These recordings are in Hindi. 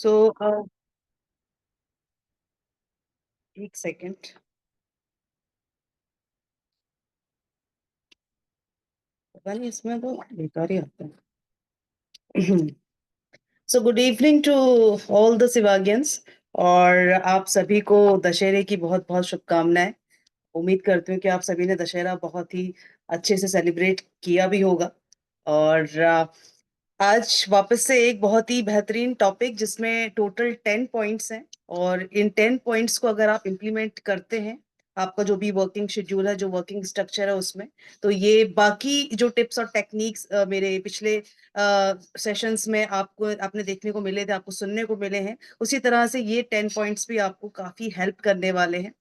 सो एक सेकेंड। पता नहीं, इसमें तो बेकार ही आता है। So good evening to all the Chicagoans. और आप सभी को दशहरे की बहुत बहुत शुभकामनाएं। उम्मीद करती हूँ कि आप सभी ने दशहरा बहुत ही अच्छे से सेलिब्रेट किया भी होगा। और आज वापस से एक बहुत ही बेहतरीन टॉपिक जिसमें टोटल 10 पॉइंट्स हैं। और इन 10 पॉइंट्स को अगर आप इम्प्लीमेंट करते हैं, आपका जो भी वर्किंग शेड्यूल है, जो वर्किंग स्ट्रक्चर है उसमें, तो ये बाकी जो टिप्स और टेक्निक्स मेरे पिछले सेशंस में आपको आपने देखने को मिले थे, आपको सुनने को मिले हैं, उसी तरह से ये 10 पॉइंट्स भी आपको काफी हेल्प करने वाले हैं।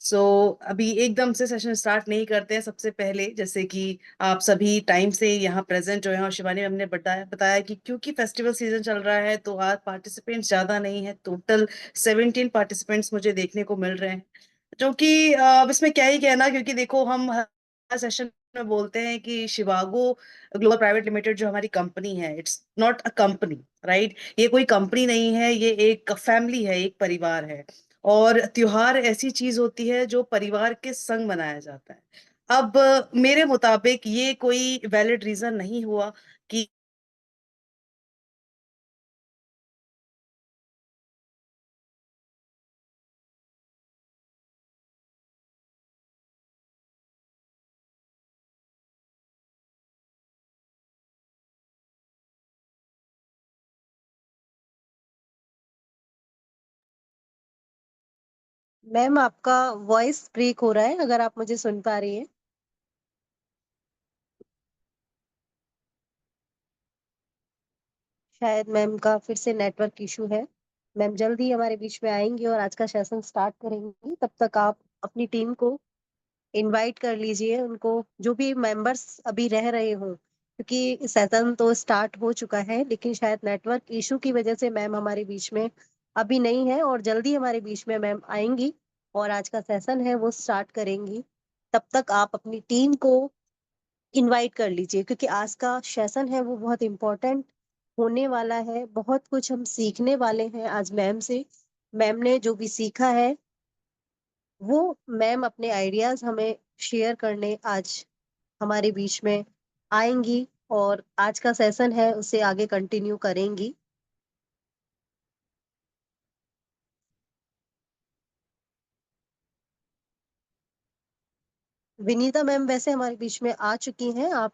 सो अभी एकदम से सेशन स्टार्ट नहीं करते हैं। सबसे पहले जैसे कि आप सभी टाइम से यहाँ प्रेजेंट हो हैं, और शिवानी मैम ने बताया बताया कि क्योंकि फेस्टिवल सीजन चल रहा है तो आज पार्टिसिपेंट्स ज्यादा नहीं है। टोटल 17 पार्टिसिपेंट्स मुझे देखने को मिल रहे हैं, जो कि अब इसमें क्या ही कहना, क्योंकि देखो हम हर सेशन में बोलते हैं कि शिवागो ग्लोबल प्राइवेट लिमिटेड जो हमारी कंपनी है, it's not a company, right. ये कोई कंपनी नहीं है, ये एक फैमिली है, एक परिवार है। और त्योहार ऐसी चीज होती है जो परिवार के संग मनाया जाता है। अब मेरे मुताबिक ये कोई वैलिड रीजन नहीं हुआ कि मैम, आपका वॉइस ब्रेक हो रहा है, अगर आप मुझे सुन पा रही हैं। शायद मैम का फिर से नेटवर्क इशू है। मैम जल्द ही हमारे बीच में आएंगी और आज का सेशन स्टार्ट करेंगी। तब तक आप अपनी टीम को इनवाइट कर लीजिए, उनको, जो भी मेंबर्स अभी रह रहे हों, क्योंकि सेशन तो स्टार्ट हो चुका है, लेकिन शायद नेटवर्क इशू की वजह से मैम हमारे बीच में अभी नहीं है, और जल्दी हमारे बीच में मैम आएंगी और आज का सेशन है वो स्टार्ट करेंगी। तब तक आप अपनी टीम को इनवाइट कर लीजिए, क्योंकि आज का सेशन है वो बहुत इम्पोर्टेंट होने वाला है। बहुत कुछ हम सीखने वाले हैं आज मैम से। मैम ने जो भी सीखा है वो मैम अपने आइडियाज हमें शेयर करने आज हमारे बीच में आएंगी, और आज का सेशन है उसे आगे कंटिन्यू करेंगी। विनीता मैम वैसे हमारे बीच में आ चुकी हैं। आप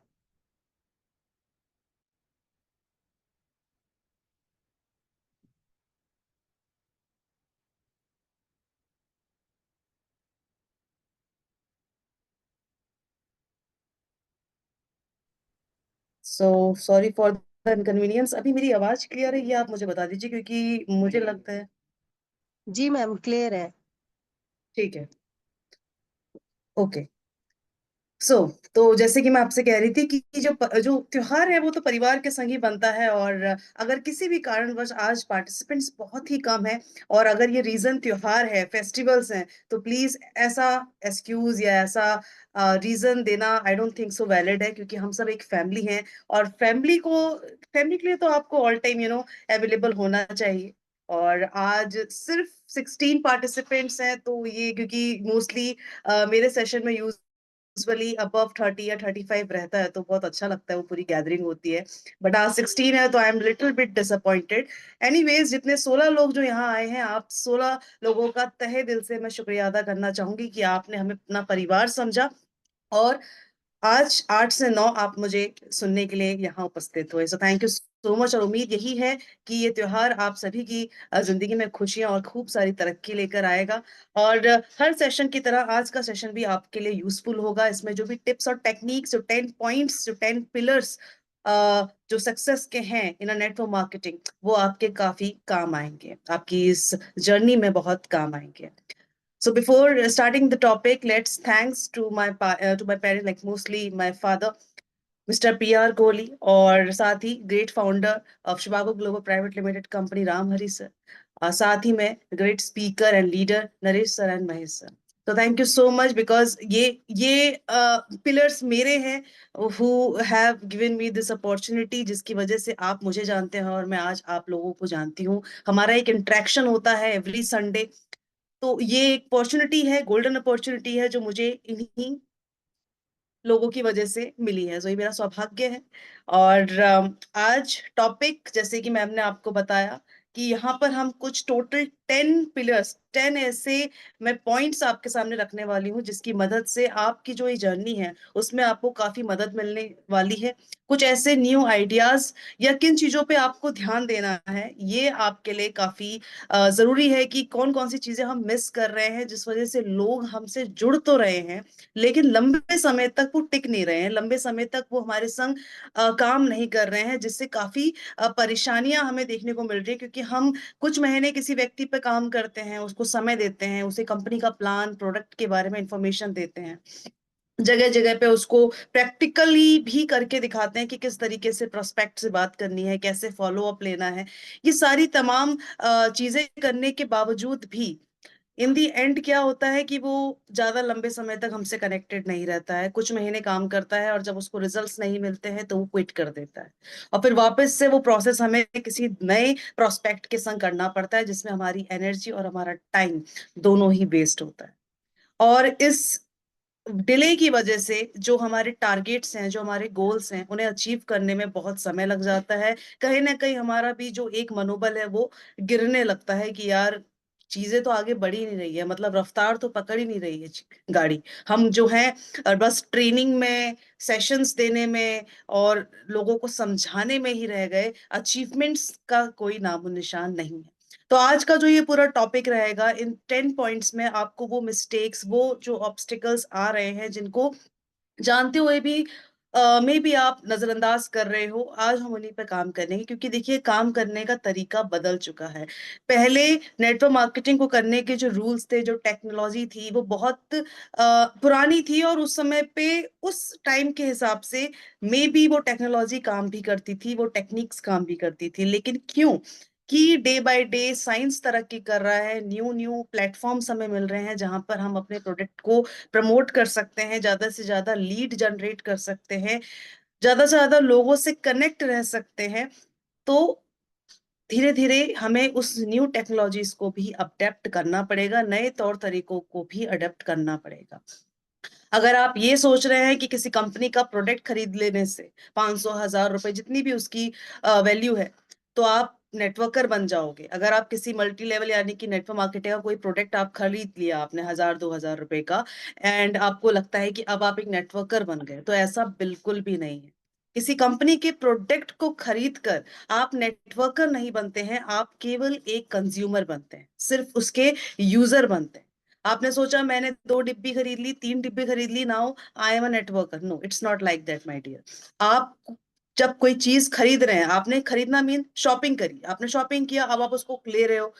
so sorry for the inconvenience. अभी मेरी आवाज क्लियर है, ये आप मुझे बता दीजिए, क्योंकि मुझे लगता है जी मैम, क्लियर है। ठीक है। ओके। सो तो जैसे कि मैं आपसे कह रही थी कि जो त्योहार है वो तो परिवार के संग ही बनता है। और अगर किसी भी कारणवश आज पार्टिसिपेंट्स बहुत ही कम है, और अगर ये रीजन त्योहार है, फेस्टिवल्स हैं, तो प्लीज ऐसा एक्सक्यूज या ऐसा रीजन देना I don't think so valid है, क्योंकि हम सब एक फैमिली हैं। और फैमिली के लिए तो आपको ऑल टाइम अवेलेबल होना चाहिए। और आज सिर्फ 16 पार्टिसिपेंट्स हैं, तो ये क्योंकि मोस्टली मेरे सेशन में यूजुअली अबव 30 या 35 रहता है, तो बहुत अच्छा लगता है, वो पूरी गैदरिंग होती है। बट आज 16 है, तो I am little bit disappointed. Anyways, जितने 16 लोग जो यहाँ आए हैं, आप 16 लोगों का तहे दिल से मैं शुक्रिया अदा करना चाहूंगी कि आपने हमें अपना परिवार समझा। और आज 8 से 9 आप मुझे सुनने के लिए यहाँ उपस्थित हुए। So thank you so much. और उम्मीद यही है कि ये त्योहार आप सभी की जिंदगी में खुशियां और खूब सारी तरक्की लेकर आएगा। और हर सेशन की तरह आज का सेशन भी आपके लिए यूजफुल होगा। इसमें जो भी टिप्स और टेक्निक्स, जो 10 पॉइंट्स, जो 10 पिलर्स जो सक्सेस के हैं इन नेटवर्क मार्केटिंग, वो आपके काफी काम आएंगे, आपकी इस जर्नी में बहुत काम आएंगे। So before starting the topic, let's thanks to my parents, like mostly my father, Mr. P.R. Kohli, और साथ ही great founder of Chicago global private limited company Ram Hari sir, और साथ ही में great speaker and leader Naresh sir and Mahesh sir. तो thank you so much, because ये पिलर्स मेरे हैं who have given me this opportunity, जिसकी वजह से आप मुझे जानते हैं और मैं आज आप लोगों को जानती हूँ। हमारा एक इंटरेक्शन होता है एवरी संडे, तो ये एक अपॉर्चुनिटी है, गोल्डन अपॉर्चुनिटी है, जो मुझे इन्हीं लोगों की वजह से मिली है, तो ये मेरा सौभाग्य है। और आज टॉपिक, जैसे कि मैम ने आपको बताया, कि यहाँ पर हम कुछ टोटल 10 पिलर्स, 10 ऐसे मैं पॉइंट्स आपके सामने रखने वाली हूँ, जिसकी मदद से आपकी जो ये जर्नी है उसमें आपको काफी मदद मिलने वाली है। कुछ ऐसे न्यू आइडियाज या किन चीजों पे आपको ध्यान देना है, ये आपके लिए काफी जरूरी है, कि कौन कौन सी चीजें हम मिस कर रहे हैं, जिस वजह से लोग हमसे जुड़ तो रहे हैं लेकिन लंबे समय तक वो टिक नहीं रहे हैं, लंबे समय तक वो हमारे संग काम नहीं कर रहे हैं, जिससे काफी परेशानियां हमें देखने को मिल रही है। क्योंकि हम कुछ महीने किसी व्यक्ति पे काम करते हैं, उसको समय देते हैं, उसे कंपनी का प्लान, प्रोडक्ट के बारे में इंफॉर्मेशन देते हैं, जगह जगह पे उसको प्रैक्टिकली भी करके दिखाते हैं कि किस तरीके से प्रोस्पेक्ट से बात करनी है, कैसे फॉलो अप लेना है। ये सारी तमाम चीजें करने के बावजूद भी इन दी एंड क्या होता है कि वो ज्यादा लंबे समय तक हमसे कनेक्टेड नहीं रहता है, कुछ महीने काम करता है और जब उसको रिजल्ट्स नहीं मिलते हैं तो वो क्विट कर देता है, और फिर वापस से वो प्रोसेस हमें किसी नए प्रोस्पेक्ट के संग करना पड़ता है, जिसमें हमारी एनर्जी और हमारा टाइम दोनों ही वेस्ट होता है। और इस डिले की वजह से जो हमारे टारगेट्स हैं, जो हमारे गोल्स हैं, उन्हें अचीव करने में बहुत समय लग जाता है। कहीं ना कहीं हमारा भी जो एक मनोबल है वो गिरने लगता है, कि यार चीजें तो आगे बढ़ ही नहीं रही है, मतलब रफ्तार तो पकड़ ही नहीं रही है गाड़ी। हम जो है बस ट्रेनिंग में, सेशंस देने में और लोगों को समझाने में ही रह गए, अचीवमेंट्स का कोई नामो निशान नहीं है। तो आज का जो ये पूरा टॉपिक रहेगा, इन 10 पॉइंट्स में आपको वो मिस्टेक्स, वो जो ऑब्स्टिकल्स आ रहे हैं, जिनको जानते हुए भी मे बी आप नजरअंदाज कर रहे हो, आज हम उन्हीं पे काम करेंगे। क्योंकि देखिए, काम करने का तरीका बदल चुका है। पहले नेटवर्क मार्केटिंग को करने के जो रूल्स थे, जो टेक्नोलॉजी थी, वो बहुत पुरानी थी, और उस समय पे उस टाइम के हिसाब से मे बी वो टेक्नोलॉजी काम भी करती थी, वो टेक्निक्स काम भी करती थी। लेकिन क्यों कि डे बाय डे साइंस तरक्की कर रहा है, न्यू न्यू प्लेटफॉर्म्स हमें मिल रहे हैं, जहां पर हम अपने प्रोडक्ट को प्रमोट कर सकते हैं, ज्यादा से ज्यादा लीड जनरेट कर सकते हैं, ज्यादा से ज्यादा लोगों से कनेक्ट रह सकते हैं। तो धीरे धीरे हमें उस न्यू टेक्नोलॉजीज को भी अडेप्ट करना पड़ेगा, नए तौर तरीकों को भी अडेप्ट करना पड़ेगा। अगर आप ये सोच रहे हैं कि किसी कंपनी का प्रोडक्ट खरीद लेने से 500 1000 रुपए, जितनी भी उसकी वैल्यू है, तो आप नेटवर्कर बन जाओगे। अगर आप किसी मल्टी लेवल यानी कि नेटवर्क मार्केटिंग का कोई प्रोडक्ट आप खरीद लिया आपने 1000 2000 रुपए का, एंड आपको लगता है कि अब आप एक नेटवर्कर बन गए, तो ऐसा बिल्कुल भी नहीं है। किसी कंपनी के प्रोडक्ट को खरीद कर आप नेटवर्कर नहीं बनते हैं, आप केवल एक कंज्यूमर बनते हैं, सिर्फ उसके यूजर बनते हैं। आपने सोचा मैंने 2 डिब्बी खरीद ली, 3 डिब्बी खरीद ली, now I am a networker. No, it's not like that my dear. आप जब कोई चीज खरीद रहे हैं, आपने खरीदना मीन शॉपिंग करी, आपने शॉपिंग किया, अब आप उसको ले रहे हो,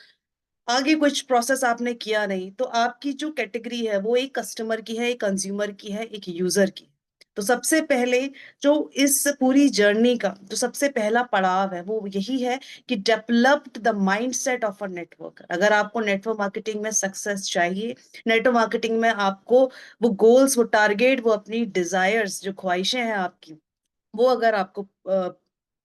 आगे कुछ प्रोसेस आपने किया नहीं, तो आपकी जो कैटेगरी है वो एक कस्टमर की है, एक कंज्यूमर की है, एक यूजर की। तो सबसे पहले जो इस पूरी जर्नी का जो सबसे पहला पड़ाव है वो यही है, कि developed the mindset of a networker. अगर आपको नेटवर्क मार्केटिंग में सक्सेस चाहिए, नेटवर्क मार्केटिंग में आपको वो गोल्स, वो टारगेट, वो अपनी डिजायर्स, जो ख्वाहिशें हैं आपकी, वो अगर आपको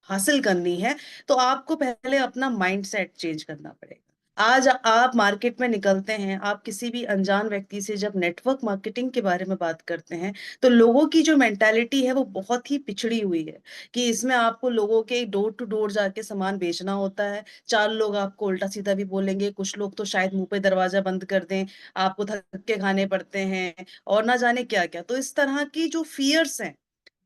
हासिल करनी है, तो आपको पहले अपना माइंडसेट चेंज करना पड़ेगा। आज आप मार्केट में निकलते हैं, आप किसी भी अनजान व्यक्ति से जब नेटवर्क मार्केटिंग के बारे में बात करते हैं, तो लोगों की जो मेंटालिटी है वो बहुत ही पिछड़ी हुई है, कि इसमें आपको लोगों के डोर टू डोर जाके सामान बेचना होता है। 4 लोग आपको उल्टा सीधा भी बोलेंगे, कुछ लोग तो शायद मुंह पे दरवाजा बंद कर दें, आपको धक्के खाने पड़ते हैं, और ना जाने क्या क्या। तो इस तरह की जो फियर्स हैं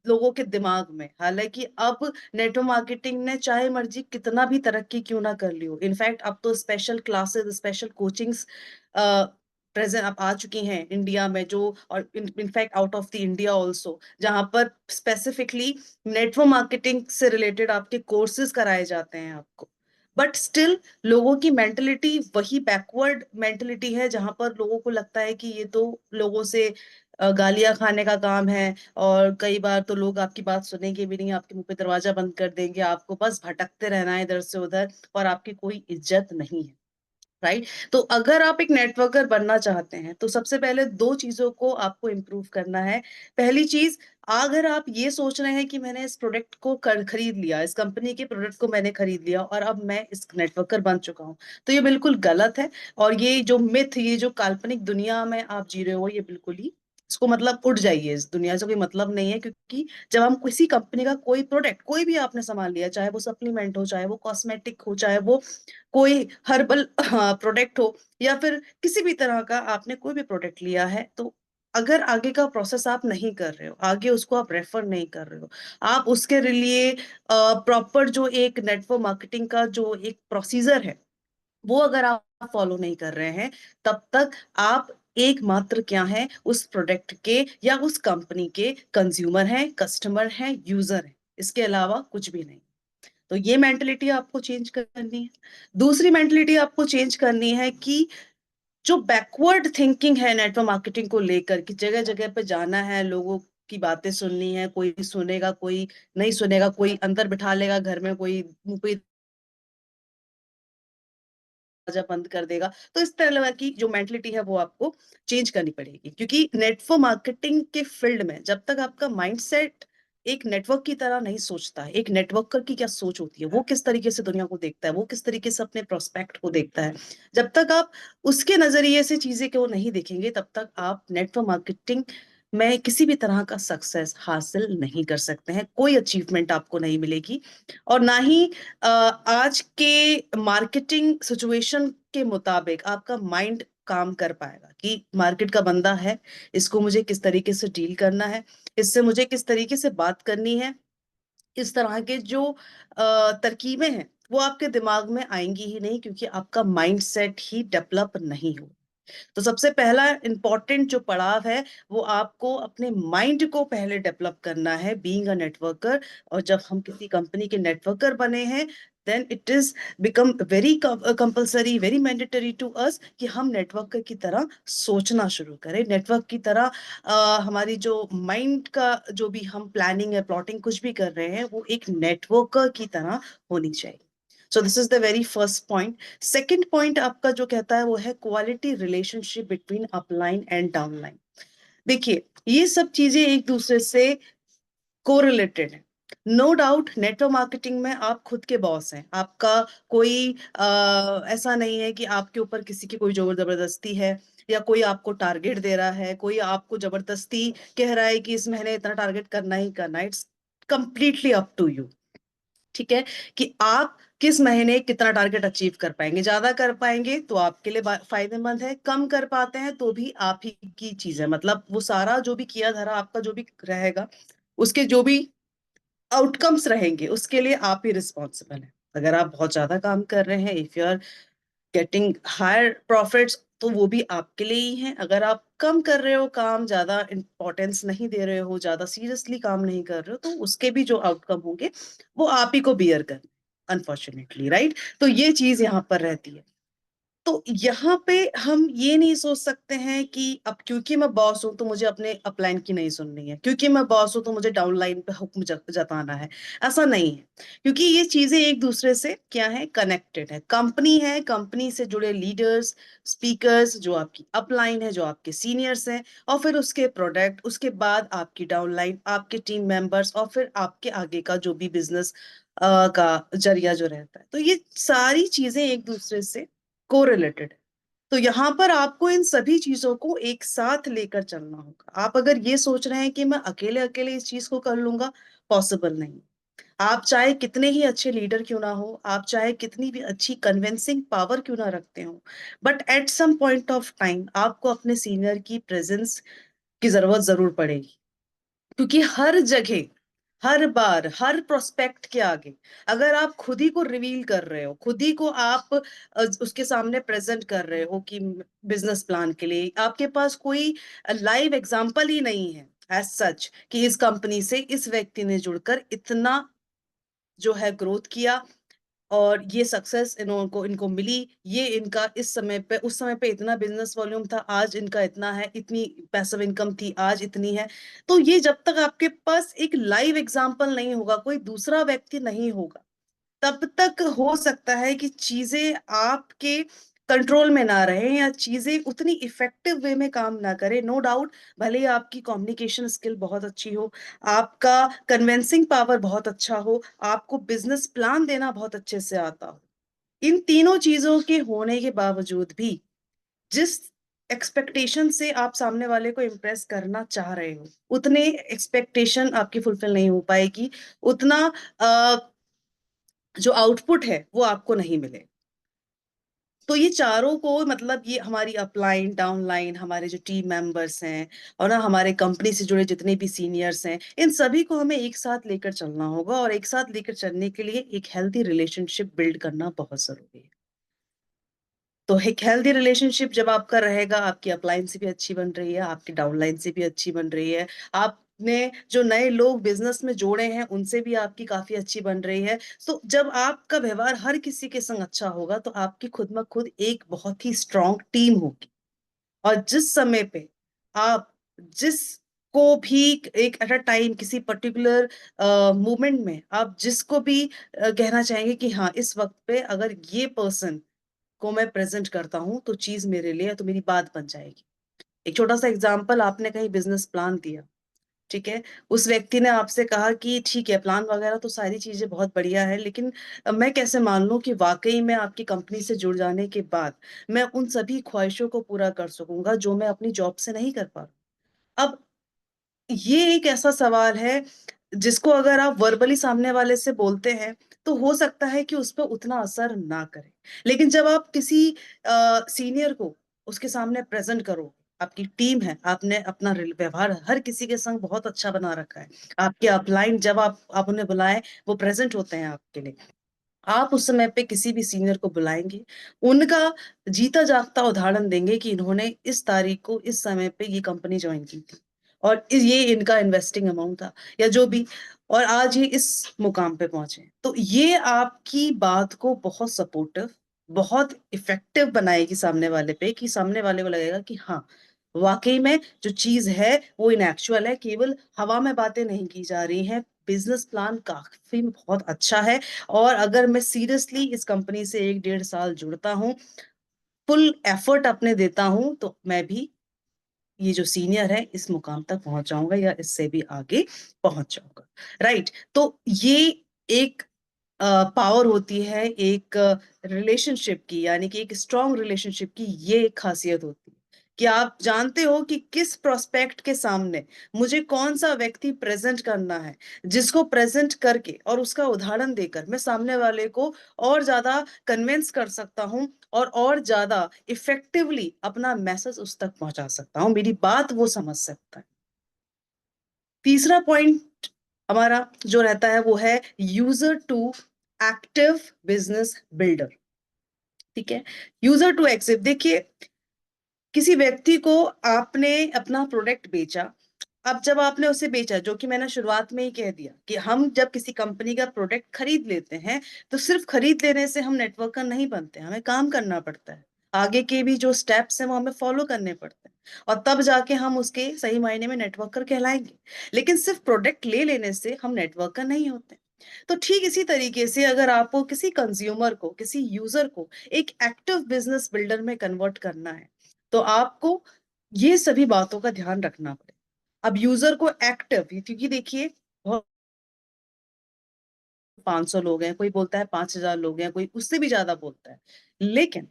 लोगों के दिमाग में, हालांकि अब नेटवर्क मार्केटिंग ने चाहे मर्जी कितना भी तरक्की क्यों ना कर ली हो, इनफैक्ट अब तो special classes, special coachings present अब आ चुकी हैं इंडिया में, जो और in fact out of the India also, जहां पर स्पेसिफिकली नेटवर्क मार्केटिंग से रिलेटेड आपके कोर्सेज कराए जाते हैं आपको। बट स्टिल लोगों की मेंटलिटी वही बैकवर्ड मेंटलिटी है, जहां पर लोगों को लगता है कि ये तो लोगों से गालियां खाने का काम है, और कई बार तो लोग आपकी बात सुनेंगे भी नहीं, आपके मुंह पे दरवाजा बंद कर देंगे, आपको बस भटकते रहना है इधर से उधर, और आपकी कोई इज्जत नहीं है। राइट। तो अगर आप एक नेटवर्कर बनना चाहते हैं तो सबसे पहले दो चीजों को आपको इम्प्रूव करना है। पहली चीज, अगर आप ये सोच रहे हैं कि मैंने इस प्रोडक्ट को खरीद लिया, इस कंपनी के प्रोडक्ट को मैंने खरीद लिया और अब मैं इस नेटवर्कर बन चुका हूं, तो ये बिल्कुल गलत है। और ये जो मिथ, ये जो काल्पनिक दुनिया में आप जी रहे हो, ये बिल्कुल ही, इसको मतलब उठ जाइए, इस दुनिया से कोई मतलब नहीं है। क्योंकि जब हम किसी कंपनी का कोई प्रोडक्ट, कोई भी आपने सामान लिया, चाहे वो सप्लीमेंट हो, चाहे वो कॉस्मेटिक हो, चाहे वो कोई हर्बल प्रोडक्ट हो, या फिर किसी भी तरह का आपने कोई भी प्रोडक्ट लिया है, तो अगर आगे का प्रोसेस आप नहीं कर रहे हो, आगे उसको आप रेफर नहीं कर रहे हो, आप उसके लिए प्रॉपर जो एक नेटवर्क मार्केटिंग का जो एक प्रोसीजर है, वो अगर आप फॉलो नहीं कर रहे हैं, तब तक आप एकमात्र क्या है, उस प्रोडक्ट के या उस कंपनी के कंज्यूमर हैं, कस्टमर हैं, यूजर हैं, इसके अलावा कुछ भी नहीं। तो ये मेंटलिटी आपको चेंज करनी है। दूसरी मेंटलिटी आपको चेंज करनी है कि जो बैकवर्ड थिंकिंग है नेटवर्क मार्केटिंग को लेकर, कि जगह जगह पे जाना है, लोगों की बातें सुननी है, कोई सुनेगा कोई नहीं सुनेगा, कोई अंदर बिठा लेगा घर में, कोई मुंह पे दरवाजा बंद कर देगा। तो इस तरह की जो मेंटलिटी है वो आपको चेंज करनी पड़ेगी। क्योंकि नेटवर्क मार्केटिंग के फील्ड में जब तक आपका माइंडसेट एक नेटवर्क की तरह नहीं सोचता है, एक नेटवर्कर की क्या सोच होती है, वो किस तरीके से दुनिया को देखता है, वो किस तरीके से अपने प्रोस्पेक्ट को देखता है, जब तक आप उसके नजरिए से चीजें को नहीं देखेंगे, तब तक आप नेटवर्क मार्केटिंग में किसी भी तरह का सक्सेस हासिल नहीं कर सकते हैं, कोई अचीवमेंट आपको नहीं मिलेगी। और ना ही आज के मार्केटिंग सिचुएशन के मुताबिक आपका माइंड काम कर पाएगा कि मार्केट का बंदा है, इसको मुझे किस तरीके से डील करना है, इससे मुझे किस तरीके से बात करनी है। इस तरह के जो तरकीबें हैं वो आपके दिमाग में आएंगी ही नहीं, क्योंकि आपका माइंड सेट ही डेवलप नहीं हो। तो सबसे पहला इंपॉर्टेंट जो पड़ाव है, वो आपको अपने माइंड को पहले डेवलप करना है, बीइंग अ नेटवर्कर। और जब हम किसी कंपनी के नेटवर्कर बने हैं, then it is become very compulsory, very mandatory to us कि हम नेटवर्कर की तरह सोचना शुरू करें, नेटवर्क की तरह हमारी जो माइंड का जो भी हम प्लानिंग है, प्लॉटिंग कुछ भी कर रहे हैं, वो एक नेटवर्कर की तरह होनी चाहिए। So this is the very first point. Second point आपका जो कहता है वो है quality relationship between upline and downline. देखिए, ये सब चीजें एक दूसरे से कोरिलेटेड है। नो डाउट नेटवर्क मार्केटिंग में आप खुद के बॉस हैं, आपका कोई ऐसा नहीं है कि आपके ऊपर किसी की कोई जोर जबरदस्ती है, या कोई आपको टारगेट दे रहा है, कोई आपको जबरदस्ती कह रहा है कि इस महीने इतना टारगेट करना ही करना है। It's completely up to you. ठीक है, कि आप किस महीने कितना टारगेट अचीव कर पाएंगे। ज्यादा कर पाएंगे तो आपके लिए फायदेमंद है, कम कर पाते हैं तो भी आप ही की चीज है। मतलब वो सारा जो भी किया धरा आपका जो भी रहेगा, उसके जो भी आउटकम्स रहेंगे, उसके लिए आप ही रिस्पॉन्सिबल हैं। अगर आप बहुत ज्यादा काम कर रहे हैं, if you are getting higher profits, तो वो भी आपके लिए ही है। अगर आप कम कर रहे हो काम, ज्यादा इंपॉर्टेंस नहीं दे रहे हो, ज्यादा सीरियसली काम नहीं कर रहे हो, तो उसके भी जो आउटकम होंगे वो आप ही को बियर करना, अनफॉर्चुनेटली, राइट। तो ये चीज यहाँ पर रहती है। तो यहाँ पे हम ये नहीं सोच सकते हैं कि अब क्योंकि मैं बॉस हूं तो मुझे अपने अपलाइन की नहीं सुननी है, क्योंकि मैं बॉस हूं तो मुझे डाउनलाइन पे हुक्म जताना है। ऐसा नहीं है। क्योंकि ये चीजें एक दूसरे से क्या है, कनेक्टेड है, कंपनी से जुड़े लीडर्स, स्पीकर्स, जो आपकी अपलाइन है, जो आपके सीनियर्स हैं, और फिर उसके प्रोडक्ट, उसके बाद आपकी डाउनलाइन, आपके टीम मेंबर्स, और फिर आपके आगे का जो भी बिजनेस का जरिया जो रहता है। तो ये सारी चीजें एक दूसरे से कोरिलेटेड है। तो यहाँ पर आपको इन सभी चीजों को एक साथ लेकर चलना होगा। आप अगर ये सोच रहे हैं कि मैं अकेले अकेले इस चीज को कर लूंगा, पॉसिबल नहीं। आप चाहे कितने ही अच्छे लीडर क्यों ना हो, आप चाहे कितनी भी अच्छी कन्विंसिंग पावर क्यों ना रखते हो, but at some point of time आपको अपने सीनियर की प्रेजेंस की जरूरत जरूर पड़ेगी। क्योंकि हर जगह, हर बार, हर प्रोस्पेक्ट के आगे, अगर आप खुद ही को रिवील कर रहे हो, खुद ही को आप उसके सामने प्रेजेंट कर रहे हो कि बिजनेस प्लान के लिए आपके पास कोई लाइव एग्जांपल ही नहीं है एज सच, कि इस कंपनी से इस व्यक्ति ने जुड़कर इतना जो है ग्रोथ किया, और ये सक्सेस इनको इनको मिली, ये इनका इस समय पे, उस समय पे इतना बिजनेस वॉल्यूम था, आज इनका इतना है, इतनी पैसिव इनकम थी, आज इतनी है। तो ये जब तक आपके पास एक लाइव एग्जांपल नहीं होगा, कोई दूसरा व्यक्ति नहीं होगा, तब तक हो सकता है कि चीजें आपके कंट्रोल में ना रहे या चीजें उतनी इफेक्टिव वे में काम ना करे। नो डाउट, भले ही आपकी कम्युनिकेशन स्किल बहुत अच्छी हो, आपका कन्विंसिंग पावर बहुत अच्छा हो, आपको बिजनेस प्लान देना बहुत अच्छे से आता हो, इन तीनों चीजों के होने के बावजूद भी जिस एक्सपेक्टेशन से आप सामने वाले को इम्प्रेस करना चाह रहे हो, उतने एक्सपेक्टेशन आपकी फुलफिल नहीं हो पाएगी, उतना जो आउटपुट है वो आपको नहीं मिले। तो ये चारों को, मतलब ये हमारी अपलाइन डाउनलाइन, हमारे जो टीम मेंबर्स हैं और ना हमारे कंपनी से जुड़े जितने भी सीनियर्स हैं, इन सभी को हमें एक साथ लेकर चलना होगा, और एक साथ लेकर चलने के लिए एक हेल्थी रिलेशनशिप बिल्ड करना बहुत जरूरी है। तो एक हेल्दी रिलेशनशिप जब आपका रहेगा, आपकी अपलाइन से भी अच्छी बन रही है, आपकी डाउनलाइन से भी अच्छी बन रही है, आपने जो नए लोग बिजनेस में जोड़े हैं उनसे भी आपकी काफी अच्छी बन रही है। तो जब आपका व्यवहार हर किसी के संग अच्छा होगा, तो आपकी खुद में खुद एक बहुत ही स्ट्रांग टीम होगी। और जिस समय पे आप जिस को भी एक एट अ टाइम किसी पर्टिकुलर मोमेंट में आप जिसको भी कहना चाहेंगे कि हाँ, इस वक्त पे अगर ये पर्सन को मैं प्रेजेंट करता हूं तो चीज मेरे लिए, तो मेरी बात बन जाएगी। एक छोटा सा एग्जांपल, आपने कहीं बिजनेस प्लान दिया, ठीक है, उस व्यक्ति ने आपसे कहा कि ठीक है, प्लान वगैरह तो सारी चीजें बहुत बढ़िया है, लेकिन मैं कैसे मान लूं कि वाकई में आपकी कंपनी से जुड़ जाने के बाद मैं उन सभी ख्वाहिशों को पूरा कर सकूंगा जो मैं अपनी जॉब से नहीं कर पा रहा। अब ये एक ऐसा सवाल है जिसको अगर आप वर्बली सामने वाले से बोलते हैं तो हो सकता है कि उस पर उतना असर ना करे, लेकिन जब आप किसी सीनियर को उसके सामने प्रेजेंट करो, आपकी टीम है, आपने अपना व्यवहार हर किसी के संग बहुत अच्छा बना रखा है, आपके अपलाइन जब आप उन्हें बुलाएं वो प्रेजेंट होते हैं आपके लिए, आप उस समय पे किसी भी सीनियर को बुलाएंगे, उनका जीता जागता उदाहरण देंगे कि इन्होंने इस तारीख को इस समय पे ये कंपनी ज्वाइन की थी, और ये इनका इन्वेस्टिंग अमाउंट था या जो भी, और आज ये इस मुकाम पे पहुंचे। तो ये आपकी बात को बहुत सपोर्टिव, बहुत इफेक्टिव बनाएगी सामने वाले पे, कि सामने वाले को लगेगा कि हाँ, वाकई में जो चीज है वो इन एक्चुअल है, केवल हवा में बातें नहीं की जा रही हैं, बिजनेस प्लान काफी बहुत अच्छा है। और अगर मैं सीरियसली इस कंपनी से 1 डेढ़ साल जुड़ता हूँ, फुल एफर्ट अपने देता हूँ, तो मैं भी ये जो सीनियर है इस मुकाम तक पहुंच जाऊंगा या इससे भी आगे पहुंच जाऊंगा। राइट। तो ये एक पावर होती है एक रिलेशनशिप की, यानी कि एक स्ट्रांग रिलेशनशिप की ये एक खासियत होती है कि आप जानते हो कि किस प्रोस्पेक्ट के सामने मुझे कौन सा व्यक्ति प्रेजेंट करना है, जिसको प्रेजेंट करके और उसका उदाहरण देकर मैं सामने वाले को और ज्यादा कन्विंस कर सकता हूँ, और ज्यादा इफेक्टिवली अपना मैसेज उस तक पहुंचा सकता हूँ, मेरी बात वो समझ सकता है। तीसरा पॉइंट हमारा जो रहता है वो है user to active business builder. ठीक है, यूजर टू एक्टिव, देखिए किसी व्यक्ति को आपने अपना प्रोडक्ट बेचा, अब जब आपने उसे बेचा, जो कि मैंने शुरुआत में ही कह दिया कि हम जब किसी कंपनी का प्रोडक्ट खरीद लेते हैं तो सिर्फ खरीद लेने से हम नेटवर्कर नहीं बनते, हमें काम करना पड़ता है, आगे के भी जो स्टेप्स हैं वो हमें फॉलो करने पड़ते हैं, और तब जाके हम उसके सही मायने में नेटवर्कर कहलाएंगे। लेकिन सिर्फ प्रोडक्ट ले लेने से हम नेटवर्कर नहीं होते। तो ठीक इसी तरीके से अगर आपको किसी कंज्यूमर को, किसी यूजर को एक एक्टिव बिजनेस बिल्डर में कन्वर्ट करना है, तो आपको ये सभी बातों का ध्यान रखना पड़ेगा। अब यूजर को एक्टिव, क्योंकि देखिए बहुत 500 लोग हैं, कोई बोलता है 5000 लोग हैं, कोई उससे भी ज्यादा बोलता है, लेकिन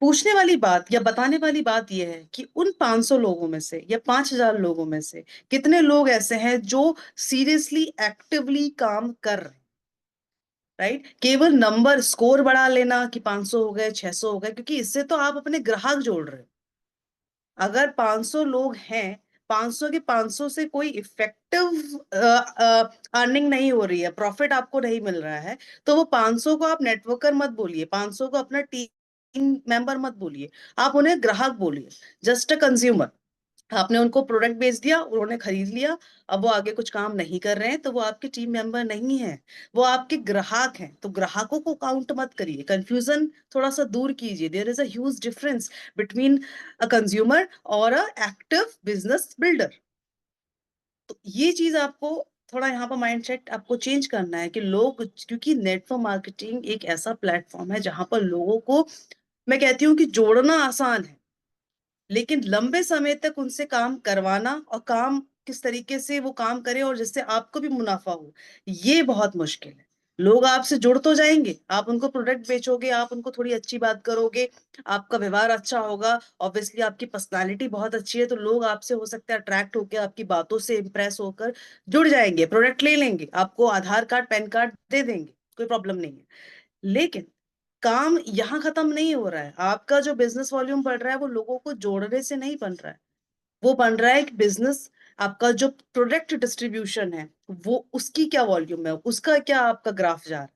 पूछने वाली बात या बताने वाली बात यह है कि उन 500 लोगों में से या 5000 लोगों में से कितने लोग ऐसे हैं जो सीरियसली एक्टिवली काम कर रहे हैं। राइट, केवल नंबर स्कोर बढ़ा लेना कि 500 हो गए, 600 हो गए, क्योंकि इससे तो आप अपने ग्राहक जोड़ रहे हो। अगर 500 लोग हैं, 500 के 500 से कोई इफेक्टिव अर्निंग नहीं हो रही है, प्रॉफिट आपको नहीं मिल रहा है, तो वो 500 को आप नेटवर्कर मत बोलिए, 500 को अपना टीम मेंबर मत बोलिए, आप उन्हें ग्राहक बोलिए, जस्ट अ कंज्यूमर। आपने उनको प्रोडक्ट बेच दिया, उन्होंने खरीद लिया, अब वो आगे कुछ काम नहीं कर रहे हैं, तो वो आपके टीम मेंबर नहीं है, वो आपके ग्राहक हैं। तो ग्राहकों को काउंट मत करिए, कंफ्यूजन थोड़ा सा दूर कीजिए। There is a huge difference between a consumer और अ एक्टिव बिजनेस बिल्डर। तो ये चीज आपको थोड़ा यहाँ पर माइंडसेट आपको चेंज करना है कि लोग, क्योंकि नेटवर्क मार्केटिंग एक ऐसा प्लेटफॉर्म है जहां पर लोगों को मैं कहती हूँ कि जोड़ना आसान है, लेकिन लंबे समय तक उनसे काम करवाना और काम किस तरीके से वो काम करे और जिससे आपको भी मुनाफा हो, ये बहुत मुश्किल है। लोग आपसे जुड़ तो जाएंगे, आप उनको प्रोडक्ट बेचोगे, आप उनको थोड़ी अच्छी बात करोगे, आपका व्यवहार अच्छा होगा, ऑब्वियसली आपकी पर्सनालिटी बहुत अच्छी है, तो लोग आपसे हो सकता है अट्रैक्ट होकर आपकी बातों से इंप्रेस होकर जुड़ जाएंगे, प्रोडक्ट ले लेंगे, आपको आधार कार्ड पैन कार्ड दे देंगे, कोई प्रॉब्लम नहीं है। लेकिन काम यहाँ खत्म नहीं हो रहा है। आपका जो बिजनेस वॉल्यूम बढ़ रहा है वो लोगों को जोड़ने से नहीं बन रहा है, वो बन रहा है एक बिजनेस। आपका जो प्रोडक्ट डिस्ट्रीब्यूशन है वो उसकी क्या वॉल्यूम है, उसका क्या आपका ग्राफ जा रहा है,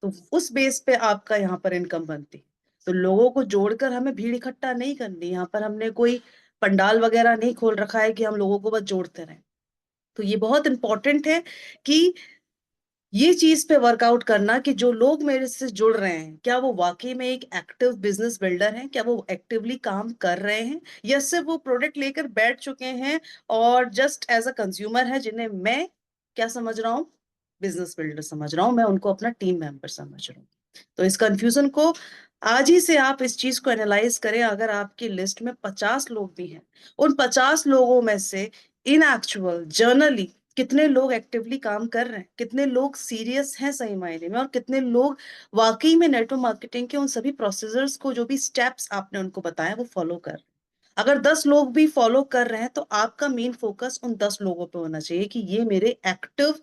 तो उस बेस पे आपका यहाँ पर इनकम बनती है। तो लोगों को जोड़कर हमें भीड़ इकट्ठा नहीं करनी, यहाँ पर हमने कोई पंडाल वगैरह नहीं खोल रखा है कि हम लोगों को बस जोड़ते रहें। तो ये बहुत इंपॉर्टेंट है कि ये चीज पे वर्कआउट करना कि जो लोग मेरे से जुड़ रहे हैं क्या वो वाकई में एक एक्टिव बिजनेस बिल्डर हैं, क्या वो एक्टिवली काम कर रहे हैं, या सिर्फ वो प्रोडक्ट लेकर बैठ चुके हैं और जस्ट एज अ कंज्यूमर है, जिन्हें मैं क्या समझ रहा हूँ, बिजनेस बिल्डर समझ रहा हूँ, मैं उनको अपना टीम मेंबर समझ रहा हूँ। तो इस कंफ्यूजन को आज ही से आप इस चीज को एनालाइज करें। अगर आपकी लिस्ट में 50 लोग भी हैं, उन 50 लोगों में से इन एक्चुअल जर्नली कितने लोग एक्टिवली काम कर रहे हैं, कितने लोग सीरियस हैं सही मायने में, और कितने लोग वाकई में नेटवर्क मार्केटिंग के उन सभी प्रोसीजर्स को, जो भी स्टेप्स आपने उनको बताया, वो फॉलो कर रहे हैं। अगर 10 लोग भी फॉलो कर रहे हैं तो आपका मेन फोकस उन 10 लोगों पे होना चाहिए कि ये मेरे एक्टिव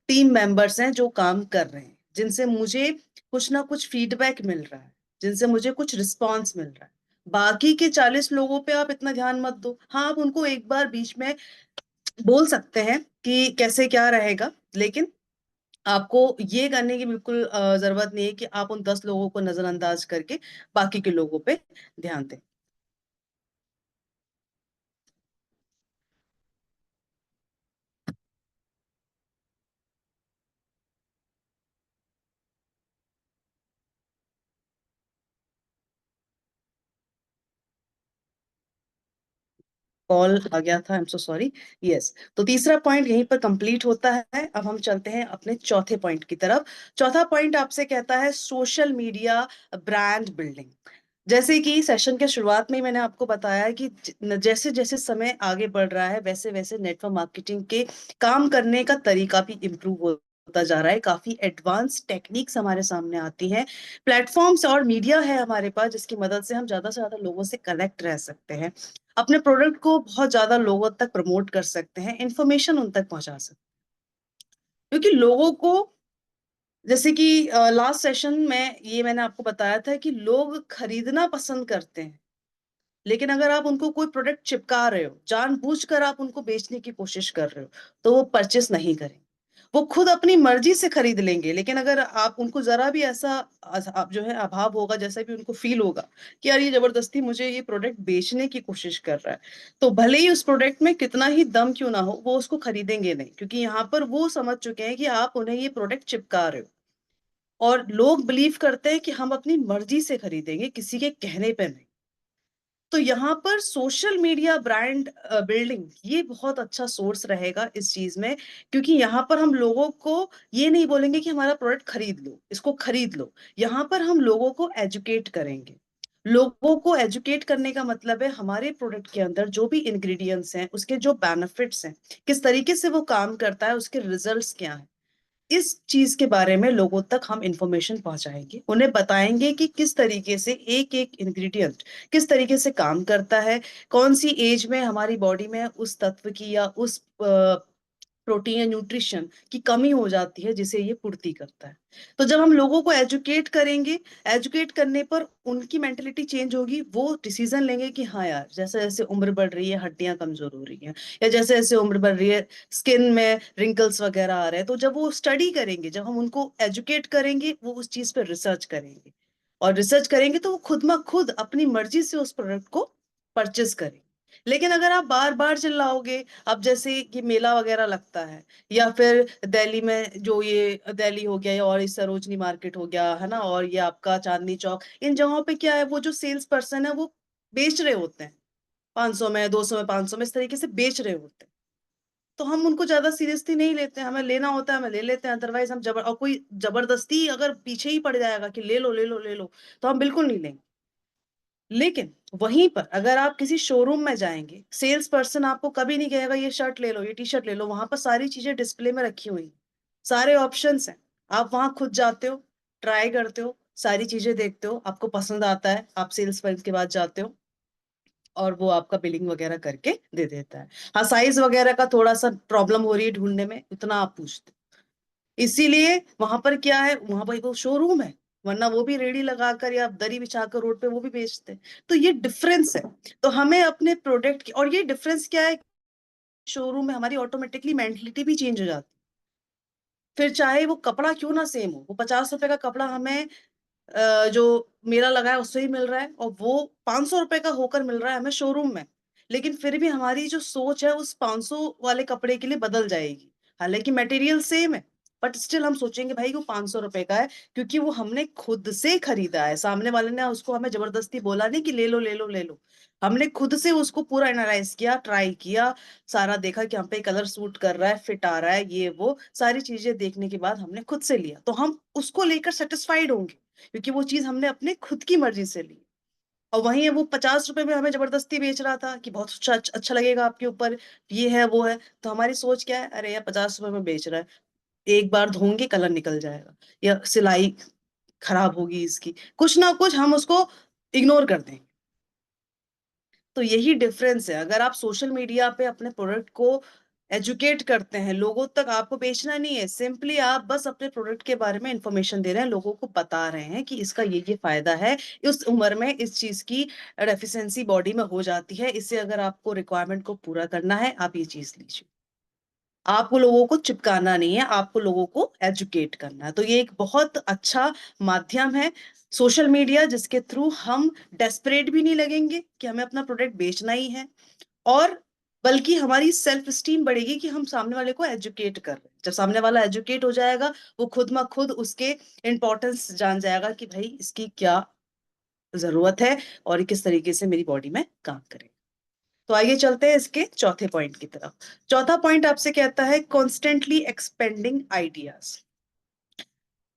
टीम मेंबर्स हैं जो काम कर रहे हैं, जिनसे मुझे कुछ ना कुछ फीडबैक मिल रहा है, जिनसे मुझे कुछ रिस्पॉन्स मिल रहा है। बाकी के 40 लोगों पे आप इतना ध्यान मत दो। हाँ, आप उनको एक बार बीच में बोल सकते हैं कि कैसे क्या रहेगा, लेकिन आपको ये करने की बिल्कुल जरूरत नहीं है कि आप उन 10 लोगों को नजरअंदाज करके बाकी के लोगों पे ध्यान दें। कॉल आ गया था, I am so sorry. Yes, तो तीसरा पॉइंट यहीं पर कंप्लीट होता है। अब हम चलते हैं अपने चौथे पॉइंट की तरफ। चौथा पॉइंट आपसे कहता है सोशल मीडिया ब्रांड बिल्डिंग। जैसे कि सेशन के शुरुआत में ही मैंने आपको बताया कि जैसे जैसे समय आगे बढ़ रहा है वैसे वैसे नेटवर्क मार्केटिंग के काम करने का तरीका भी इम्प्रूव होता जा रहा है। काफी एडवांस टेक्निक्स हमारे सामने आती हैं, प्लेटफॉर्म्स और मीडिया है हमारे पास जिसकी मदद से हम ज्यादा से ज्यादा लोगों से कनेक्ट रह सकते हैं, अपने प्रोडक्ट को बहुत ज्यादा लोगों तक प्रमोट कर सकते हैं, इंफॉर्मेशन उन तक पहुंचा सकते हैं। क्योंकि लोगों को, जैसे कि लास्ट सेशन में ये मैंने आपको बताया था कि लोग खरीदना पसंद करते हैं, लेकिन अगर आप उनको कोई प्रोडक्ट चिपका रहे हो, जानबूझकर आप उनको बेचने की कोशिश कर रहे हो, तो वो परचेस नहीं करेंगे। वो खुद अपनी मर्जी से खरीद लेंगे, लेकिन अगर आप उनको जरा भी ऐसा आप जो है अभाव होगा, जैसा भी उनको फील होगा कि यार ये जबरदस्ती मुझे ये प्रोडक्ट बेचने की कोशिश कर रहा है, तो भले ही उस प्रोडक्ट में कितना ही दम क्यों ना हो, वो उसको खरीदेंगे नहीं, क्योंकि यहाँ पर वो समझ चुके हैं कि आप उन्हें ये प्रोडक्ट चिपका रहे हो। और लोग बिलीव करते हैं कि हम अपनी मर्जी से खरीदेंगे, किसी के कहने पे नहीं। तो यहाँ पर सोशल मीडिया ब्रांड बिल्डिंग ये बहुत अच्छा सोर्स रहेगा इस चीज में, क्योंकि यहाँ पर हम लोगों को ये नहीं बोलेंगे कि हमारा प्रोडक्ट खरीद लो, इसको खरीद लो। यहाँ पर हम लोगों को एजुकेट करेंगे। लोगों को एजुकेट करने का मतलब है हमारे प्रोडक्ट के अंदर जो भी इंग्रेडिएंट्स हैं, उसके जो बेनिफिट्स हैं, किस तरीके से वो काम करता है, उसके रिजल्ट्स क्या हैं, इस चीज के बारे में लोगों तक हम इंफॉर्मेशन पहुंचाएंगे। उन्हें बताएंगे कि किस तरीके से एक एक इंग्रेडिएंट किस तरीके से काम करता है, कौन सी एज में हमारी बॉडी में उस तत्व की या उस प्रोटीन या न्यूट्रिशन की कमी हो जाती है जिसे ये पूर्ति करता है। तो जब हम लोगों को एजुकेट करेंगे, एजुकेट करने पर उनकी मेंटेलिटी चेंज होगी, वो डिसीजन लेंगे कि हाँ यार, जैसे जैसे उम्र बढ़ रही है हड्डियां कमजोर हो रही हैं, या जैसे जैसे उम्र बढ़ रही है स्किन में रिंकल्स वगैरह आ रहे हैं, तो जब वो स्टडी करेंगे, जब हम उनको एजुकेट करेंगे, वो उस चीज पर रिसर्च करेंगे, और रिसर्च करेंगे तो वो खुद म खुद अपनी मर्जी से उस प्रोडक्ट को परचेस करेंगे। लेकिन अगर आप बार बार चिल्लाओगे, अब जैसे कि मेला वगैरह लगता है, या फिर दिल्ली में जो ये दिल्ली हो गया, या और इस सरोजनी मार्केट हो गया है ना, और ये आपका चांदनी चौक, इन जगहों पे क्या है, वो जो सेल्स पर्सन है वो बेच रहे होते हैं, 500 में, 200 में, 500 में, इस तरीके से बेच रहे होते हैं। तो हम उनको ज्यादा सीरियसली नहीं लेते हैं, हमें लेना होता है हमें ले लेते हैं, अदरवाइज हम जबर, और कोई जबरदस्ती अगर पीछे ही पड़ जाएगा कि ले लो ले लो ले लो, तो हम बिल्कुल नहीं लेंगे। लेकिन वहीं पर अगर आप किसी शोरूम में जाएंगे, सेल्स पर्सन आपको कभी नहीं कहेगा ये शर्ट ले लो, ये टी शर्ट ले लो। वहां पर सारी चीजें डिस्प्ले में रखी हुई हैं, सारे ऑप्शंस हैं। आप वहां खुद जाते हो, ट्राई करते हो, सारी चीजें देखते हो, आपको पसंद आता है, आप सेल्स पर्सन के पास जाते हो और वो आपका बिलिंग वगैरह करके दे देता है। हाँ, साइज वगैरह का थोड़ा सा प्रॉब्लम हो रही है ढूंढने में, इतना आप पूछते हो। इसीलिए वहां पर क्या है, वहां पर वो शोरूम है, वरना वो भी रेडी लगाकर या दरी बिछाकर रोड पे वो भी बेचते हैं। तो ये डिफरेंस है। तो हमें अपने प्रोडक्ट की, और ये डिफरेंस क्या है, शोरूम में हमारी ऑटोमेटिकली मेंटलिटी भी चेंज हो जाती है। फिर चाहे वो कपड़ा क्यों ना सेम हो, वो 50 रुपए का कपड़ा हमें जो मेला लगा है उससे ही मिल रहा है, और वो 500 रुपए का होकर मिल रहा है हमें शोरूम में, लेकिन फिर भी हमारी जो सोच है उस 500 वाले कपड़े के लिए बदल जाएगी। हालांकि मटेरियल सेम है, बट स्टिल हम सोचेंगे भाई वो 500 रुपए का है, क्योंकि वो हमने खुद से खरीदा है। सामने वाले ने उसको हमें जबरदस्ती बोला नहीं कि ले लो ले लो ले लो। हमने खुद से उसको पूरा एनालाइज किया, ट्राई किया, सारा देखा कि हम पे कलर सूट कर रहा है, फिट आ रहा है, ये वो सारी चीजें देखने के बाद हमने खुद से लिया, तो हम उसको लेकर सेटिस्फाइड होंगे, क्योंकि वो चीज हमने अपने खुद की मर्जी से ली। और वहीं है वो 50 रुपए में हमें जबरदस्ती बेच रहा था कि बहुत अच्छा अच्छा लगेगा आपके ऊपर, ये है वो है। तो हमारी सोच क्या है, अरे यार 50 रुपए में बेच रहा है, एक बार धोंगे कलर निकल जाएगा, या सिलाई खराब होगी इसकी, कुछ ना कुछ हम उसको इग्नोर कर देंगे। तो यही डिफरेंस है। अगर आप सोशल मीडिया पे अपने प्रोडक्ट को एजुकेट करते हैं, लोगों तक आपको बेचना नहीं है, सिंपली आप बस अपने प्रोडक्ट के बारे में इंफॉर्मेशन दे रहे हैं, लोगों को बता रहे हैं कि इसका ये फायदा है, इस उम्र में इस चीज की डेफिशिएंसी बॉडी में हो जाती है, इससे अगर आपको रिक्वायरमेंट को पूरा करना है आप ये चीज लीजिए। आपको लोगों को चिपकाना नहीं है, आपको लोगों को एजुकेट करना है। तो ये एक बहुत अच्छा माध्यम है सोशल मीडिया, जिसके थ्रू हम डेस्परेट भी नहीं लगेंगे कि हमें अपना प्रोडक्ट बेचना ही है, और बल्कि हमारी सेल्फ स्टीम बढ़ेगी कि हम सामने वाले को एजुकेट कर रहे हैं। जब सामने वाला एजुकेट हो जाएगा, वो खुद म खुद उसके इंपॉर्टेंस जान जाएगा कि भाई इसकी क्या जरूरत है और ये किस तरीके से मेरी बॉडी में काम करे। तो आइए चलते हैं इसके चौथे पॉइंट की तरफ। चौथा पॉइंट आपसे कहता है कॉन्स्टेंटली एक्सपेंडिंग आइडियाज।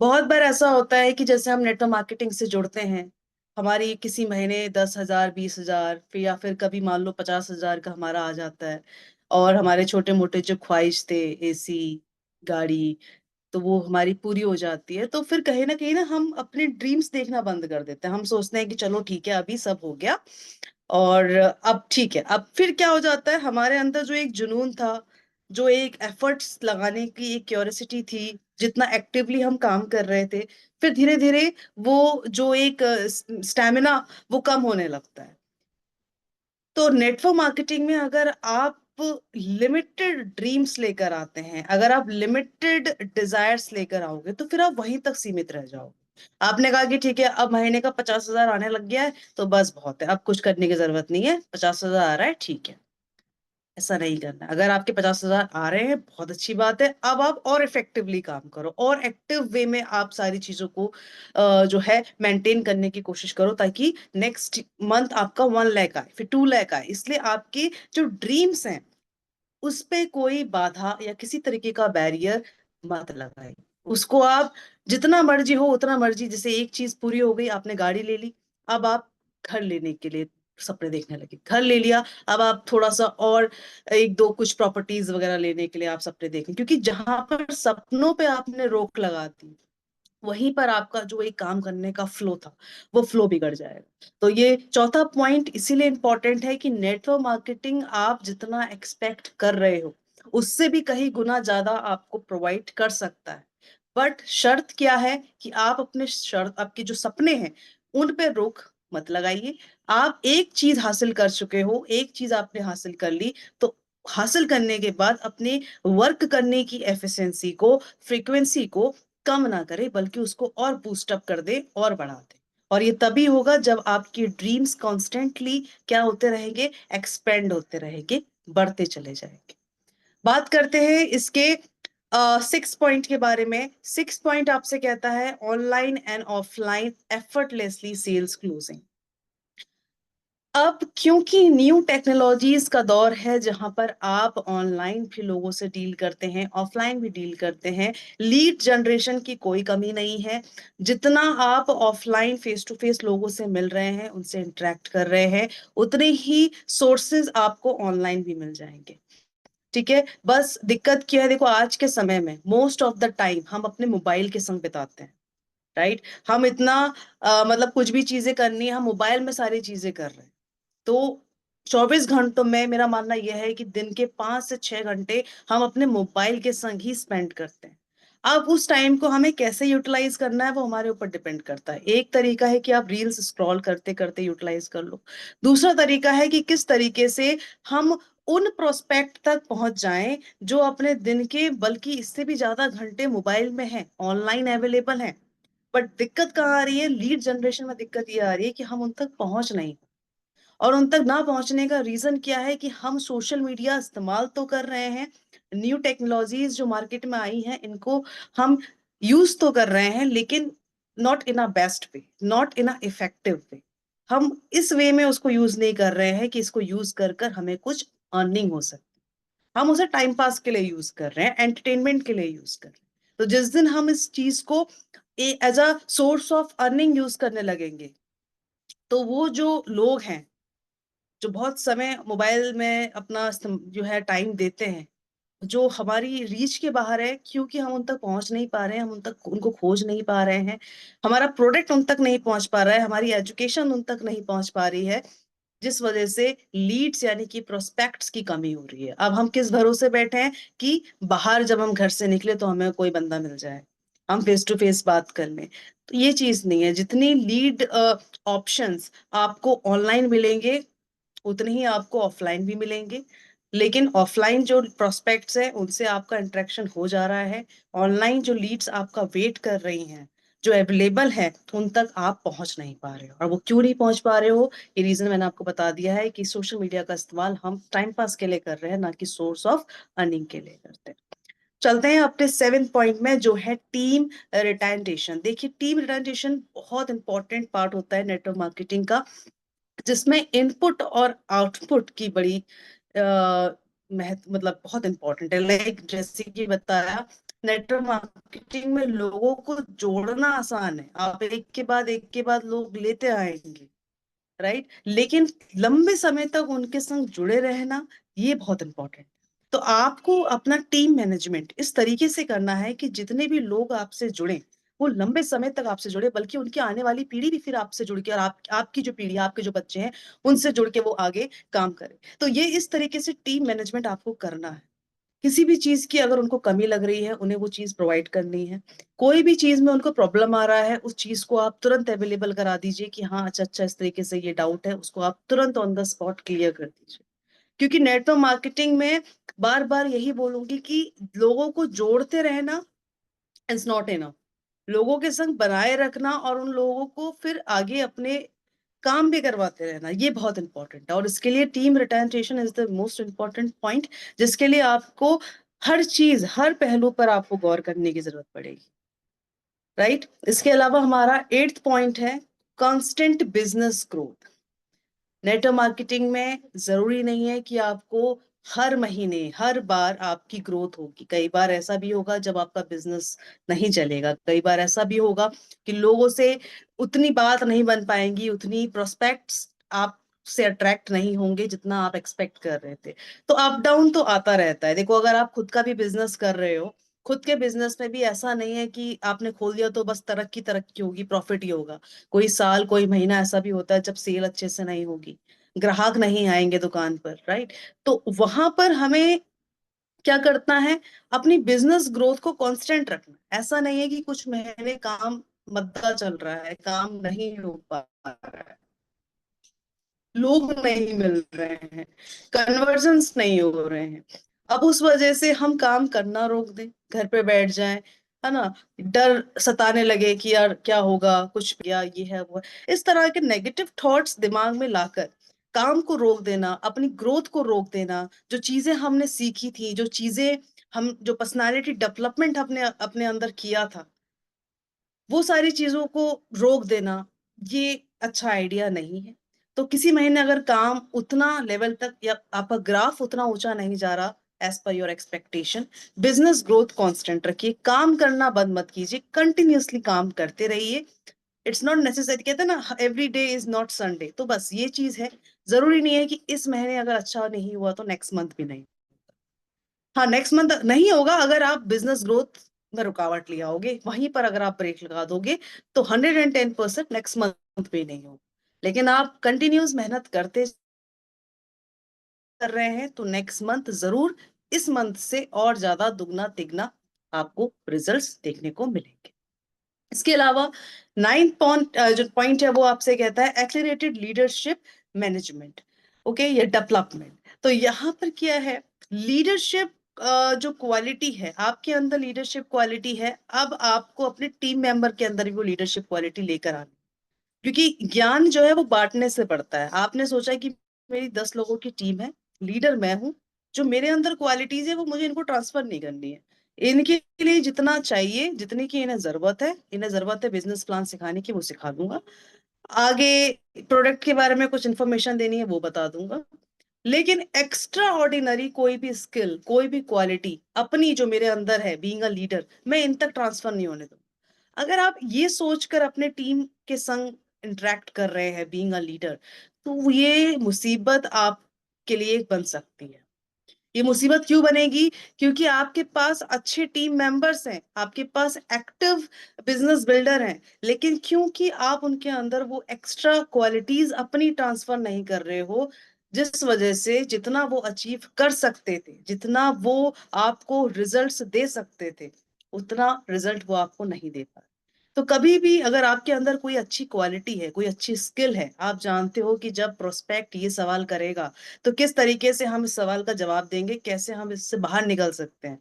बहुत बार ऐसा होता है कि जैसे हम नेटवर्क मार्केटिंग से जुड़ते हैं, हमारी किसी महीने 10,000 20,000 फिर या फिर कभी मान लो 50,000 का हमारा आ जाता है, और हमारे छोटे मोटे जो ख्वाहिश थे, एसी, गाड़ी, तो वो हमारी पूरी हो जाती है। तो फिर कहीं ना हम अपने ड्रीम्स देखना बंद कर देते हैं। हम सोचते हैं कि चलो ठीक है अभी सब हो गया, और अब ठीक है। अब फिर क्या हो जाता है, हमारे अंदर जो एक जुनून था, जो एक एफर्ट्स लगाने की एक क्यूरियोसिटी थी, जितना एक्टिवली हम काम कर रहे थे, फिर धीरे धीरे वो जो एक स्टैमिना, वो कम होने लगता है। तो नेटवर्क मार्केटिंग में अगर आप लिमिटेड ड्रीम्स लेकर आते हैं, अगर आप लिमिटेड डिजायर्स लेकर आओगे, तो फिर आप वहीं तक सीमित रह जाओगे। आपने कहा कि ठीक है अब महीने का 50,000 आने लग गया है, तो बस बहुत है, अब कुछ करने की जरूरत नहीं है, 50,000 आ रहा है ठीक है। ऐसा नहीं करना। अगर आपके 50,000 आ रहे हैं बहुत अच्छी बात है, अब आप और इफेक्टिवली काम करो, और एक्टिव वे में आप सारी चीजों को जो है मेंटेन करने की कोशिश करो, ताकि नेक्स्ट मंथ आपका 1 लाख आए, फिर 2 लाख आए। इसलिए आपके जो ड्रीम्स हैं उस पे कोई बाधा या किसी तरीके का बैरियर मत लगाए। उसको आप जितना मर्जी हो उतना मर्जी, जैसे एक चीज पूरी हो गई, आपने गाड़ी ले ली, अब आप घर लेने के लिए सपने देखने लगे, घर ले लिया, अब आप थोड़ा सा और एक दो कुछ प्रॉपर्टीज वगैरह लेने के लिए आप सपने देखें, क्योंकि जहां पर सपनों पे आपने रोक लगा दी, वहीं पर आपका जो एक काम करने का फ्लो था, वो फ्लो बिगड़ जाएगा। तो ये चौथा पॉइंट इसीलिए इंपॉर्टेंट है कि नेटवर्क मार्केटिंग आप जितना एक्सपेक्ट कर रहे हो उससे भी कहीं गुना ज्यादा आपको प्रोवाइड कर सकता है। बट शर्त क्या है कि आप अपने शर्त, आपके जो सपने हैं उन पे रोक मत लगाइए। आप एक चीज हासिल कर चुके हो, एक चीज आपने हासिल कर ली, तो हासिल करने के बाद अपने वर्क करने की एफिशिएंसी को, फ्रीक्वेंसी को कम ना करे, बल्कि उसको और बूस्ट अप कर दे और बढ़ा दे। और ये तभी होगा जब आपकी ड्रीम्स कॉन्स्टेंटली क्या होते रहेंगे, एक्सपेंड होते रहेंगे, बढ़ते चले जाएंगे। बात करते हैं इसके 6 पॉइंट के बारे में। 6 पॉइंट आपसे कहता है online and offline effortlessly sales closing. अब क्योंकि न्यू टेक्नोलॉजीज का दौर है, जहां पर आप ऑनलाइन भी लोगों से डील करते हैं, ऑफलाइन भी डील करते हैं, लीड जनरेशन की कोई कमी नहीं है। जितना आप ऑफलाइन फेस टू फेस लोगों से मिल रहे हैं, उनसे इंटरेक्ट कर रहे हैं, उतने ही सोर्सेज आपको ऑनलाइन भी मिल जाएंगे। ठीक है, बस दिक्कत क्या है, देखो आज के समय में मोस्ट ऑफ द टाइम हम अपने मोबाइल के संग बिताते हैं, राइट। हम इतना मतलब कुछ भी चीजें करनी है, हम मोबाइल में सारी चीजें कर रहे हैं। तो 24 घंटों में मेरा मानना यह है कि दिन के 5 से 6 घंटे हम अपने मोबाइल के संग ही स्पेंड करते हैं। अब उस टाइम को हमें कैसे यूटिलाइज करना है वो हमारे ऊपर डिपेंड करता है। एक तरीका है कि आप रील्स स्क्रॉल करते करते यूटिलाइज कर लो। दूसरा तरीका है कि किस तरीके से हम उन प्रोस्पेक्ट तक पहुंच जाएं जो अपने दिन के बल्कि इससे भी ज्यादा घंटे मोबाइल में हैं, ऑनलाइन अवेलेबल हैं। बट दिक्कत कहाँ आ रही है, लीड जनरेशन में दिक्कत ये आ रही है कि हम उन तक पहुंच नहीं। और उन तक ना पहुंचने का रीजन क्या है कि हम सोशल मीडिया इस्तेमाल तो कर रहे हैं, न्यू टेक्नोलॉजीज जो मार्केट में आई हैं इनको हम यूज तो कर रहे हैं, लेकिन not in a best way, not in a effective way. हम इस वे में उसको यूज नहीं कर रहे हैं कि इसको यूज कर कर हमें कुछ अर्निंग हो सके। हम उसे टाइम पास के लिए यूज कर रहे हैं, एंटरटेनमेंट के लिए यूज कर रहे हैं। तो जिस दिन हम इस चीज को as a source of earning use करने लगेंगे, तो वो जो लोग हैं जो बहुत समय मोबाइल में अपना जो है टाइम देते हैं, जो हमारी रीच के बाहर है, क्योंकि हम उन तक पहुंच नहीं पा रहे हैं, हम उन तक उनको खोज नहीं पा रहे हैं, हमारा प्रोडक्ट उन तक नहीं पहुंच पा रहा है, हमारी एजुकेशन उन तक नहीं पहुंच पा रही है, जिस वजह से लीड्स यानी कि प्रोस्पेक्ट्स की कमी हो रही है। अब हम किस भरोसे बैठे हैं कि बाहर जब हम घर से निकले तो हमें कोई बंदा मिल जाए, हम फेस टू फेस बात कर लें। तो ये चीज नहीं है। जितनी लीड ऑप्शंस आपको ऑनलाइन मिलेंगे, उतने ही आपको ऑफलाइन भी मिलेंगे। लेकिन ऑफलाइन जो प्रोस्पेक्ट्स हैं उनसे आपका इंटरेक्शन हो जा रहा है, ऑनलाइन जो लीड्स आपका वेट कर रही हैं, जो अवेलेबल है, उन तक आप पहुंच नहीं पा रहे हो। और वो क्यों नहीं पहुंच पा रहे हो, ये रीजन मैंने आपको बता दिया है कि सोशल मीडिया का इस्तेमाल हम टाइम पास के लिए कर रहे हैं, ना कि सोर्स ऑफ अर्निंग के लिए करते हैं। चलते हैं अपने 7 पॉइंट में, जो है टीम रिटेंटेशन। देखिए, टीम रिटेंटेशन बहुत इंपॉर्टेंट पार्ट होता है नेटवर्क मार्केटिंग का, जिसमें इनपुट और आउटपुट की बड़ी महत्व मतलब बहुत इंपॉर्टेंट है। लाइक जैसे कि बताया, नेटवर्क मार्केटिंग में लोगों को जोड़ना आसान है, आप एक के बाद लोग लेते आएंगे, राइट। लेकिन लंबे समय तक उनके संग जुड़े रहना, ये बहुत इंपॉर्टेंट। तो आपको अपना टीम मैनेजमेंट इस तरीके से करना है कि जितने भी लोग आपसे जुड़े, वो लंबे समय तक आपसे जुड़े, बल्कि उनकी आने वाली पीढ़ी भी फिर आपसे जुड़ के, और आपकी जो पीढ़ी, आपके जो बच्चे हैं, उनसे जुड़ के वो आगे काम करे। तो ये इस तरीके से टीम मैनेजमेंट आपको करना है। किसी भी चीज की अगर उनको कमी लग रही है, उन्हें वो चीज प्रोवाइड करनी है। कोई भी चीज में उनको प्रॉब्लम आ रहा है, उस चीज को आप तुरंत अवेलेबल करा दीजिए कि हाँ अच्छा अच्छा, इस तरीके से ये डाउट है, उसको आप तुरंत ऑन द स्पॉट क्लियर कर दीजिए। क्योंकि नेटवर्क मार्केटिंग में बार बार यही बोलूंगी कि लोगों को जोड़ते रहना इज नॉट इनफ। लोगों के संग बनाए रखना और उन लोगों को फिर आगे अपने काम भी करवाते रहना, ये बहुत इंपॉर्टेंट है। और इसके लिए team retention is the most important point, जिसके लिए आपको हर चीज, हर पहलू पर आपको गौर करने की जरूरत पड़ेगी, राइट। इसके अलावा हमारा 8th पॉइंट है constant business growth. Network marketing में जरूरी नहीं है कि आपको हर महीने, हर बार आपकी ग्रोथ होगी। कई बार ऐसा भी होगा जब आपका बिजनेस नहीं चलेगा, कई बार ऐसा भी होगा कि लोगों से उतनी बात नहीं बन पाएंगी, उतनी प्रोस्पेक्ट्स आप से अट्रैक्ट नहीं होंगे जितना आप एक्सपेक्ट कर रहे थे। तो अप डाउन तो आता रहता है। देखो, अगर आप खुद का भी बिजनेस कर रहे हो, खुद के बिजनेस में भी ऐसा नहीं है कि आपने खोल दिया तो बस तरक्की तरक्की होगी, प्रॉफिट ही होगा। कोई साल, कोई महीना ऐसा भी होता है जब सेल अच्छे से नहीं होगी, ग्राहक नहीं आएंगे दुकान पर, राइट। तो वहां पर हमें क्या करना है, अपनी बिजनेस ग्रोथ को कांस्टेंट रखना। ऐसा नहीं है कि कुछ महीने काम मंदा चल रहा है, काम नहीं हो पा रहा है, लोग नहीं मिल रहे हैं, कन्वर्जन्स नहीं हो रहे हैं, अब उस वजह से हम काम करना रोक दें, घर पे बैठ जाएं, है ना। डर सताने लगे कि यार क्या होगा, कुछ या ये है वो है, इस तरह के नेगेटिव थॉट्स दिमाग में लाकर काम को रोक देना, अपनी ग्रोथ को रोक देना, जो चीजें हमने सीखी थी, जो चीजें हम, जो पर्सनालिटी डेवलपमेंट अपने अपने अंदर किया था, वो सारी चीजों को रोक देना, ये अच्छा आइडिया नहीं है। तो किसी महीने अगर काम उतना लेवल तक या आपका ग्राफ उतना ऊंचा नहीं जा रहा as per your expectation, business growth constant रखिए, काम करना बंद मत कीजिए, कंटिन्यूअसली काम करते रहिए। इट्स नॉट नेसेसरी, कहते हैं ना every day is not Sunday, तो बस ये चीज है। जरूरी नहीं है कि इस महीने अगर अच्छा नहीं हुआ तो नेक्स्ट मंथ भी नहीं। हाँ, नेक्स्ट मंथ नहीं होगा अगर आप बिजनेस ग्रोथ में रुकावट ले आओगे, वहीं पर अगर आप ब्रेक लगा दोगे तो 110% नेक्स्ट मंथ भी नहीं होगा। लेकिन आप कंटिन्यूस मेहनत करते कर रहे हैं तो नेक्स्ट मंथ जरूर इस मंथ से और ज्यादा दुगना तिगना आपको रिजल्ट्स देखने को मिलेंगे। इसके अलावा नाइन्थ पॉइंट जो पॉइंट है वो आपसे कहता है एक्सीलरेटेड लीडरशिप मैनेजमेंट, ओके, ये डेवलपमेंट। तो यहाँ पर क्या है, लीडरशिप जो क्वालिटी है आपके अंदर, लीडरशिप क्वालिटी है, अब आपको अपने टीम मेंबर के अंदर भी वो लीडरशिप क्वालिटी लेकर आनी, क्योंकि ज्ञान जो है वो बांटने से बढ़ता है। आपने सोचा कि मेरी 10 लोगों की टीम है, लीडर मैं हूं, जो मेरे अंदर क्वालिटीज है वो मुझे इनको ट्रांसफर नहीं करनी है। इनके लिए जितना चाहिए, जितने की इन्हें जरूरत है बिजनेस प्लान सिखाने की, वो सिखा दूंगा। आगे प्रोडक्ट के बारे में कुछ इंफॉर्मेशन देनी है वो बता दूंगा। लेकिन एक्स्ट्रा ऑर्डिनरी कोई भी स्किल, कोई भी क्वालिटी अपनी जो मेरे अंदर है बीइंग अ लीडर, मैं इन तक ट्रांसफर नहीं होने दूंगा। अगर आप ये सोचकर अपने टीम के संग इंटरेक्ट कर रहे हैं बीइंग अ लीडर, तो ये मुसीबत आपके लिए बन सकती है। ये मुसीबत क्यों बनेगी? क्योंकि आपके पास अच्छे टीम मेंबर्स हैं, आपके पास एक्टिव बिजनेस बिल्डर हैं, लेकिन क्योंकि आप उनके अंदर वो एक्स्ट्रा क्वालिटीज अपनी ट्रांसफर नहीं कर रहे हो, जिस वजह से जितना वो अचीव कर सकते थे, जितना वो आपको रिजल्ट्स दे सकते थे, उतना रिजल्ट वो आपको नहीं दे पा रहे। तो कभी भी अगर आपके अंदर कोई अच्छी क्वालिटी है, कोई अच्छी स्किल है, आप जानते हो कि जब प्रोस्पेक्ट ये सवाल करेगा तो किस तरीके से हम इस सवाल का जवाब देंगे, कैसे हम इससे बाहर निकल सकते हैं।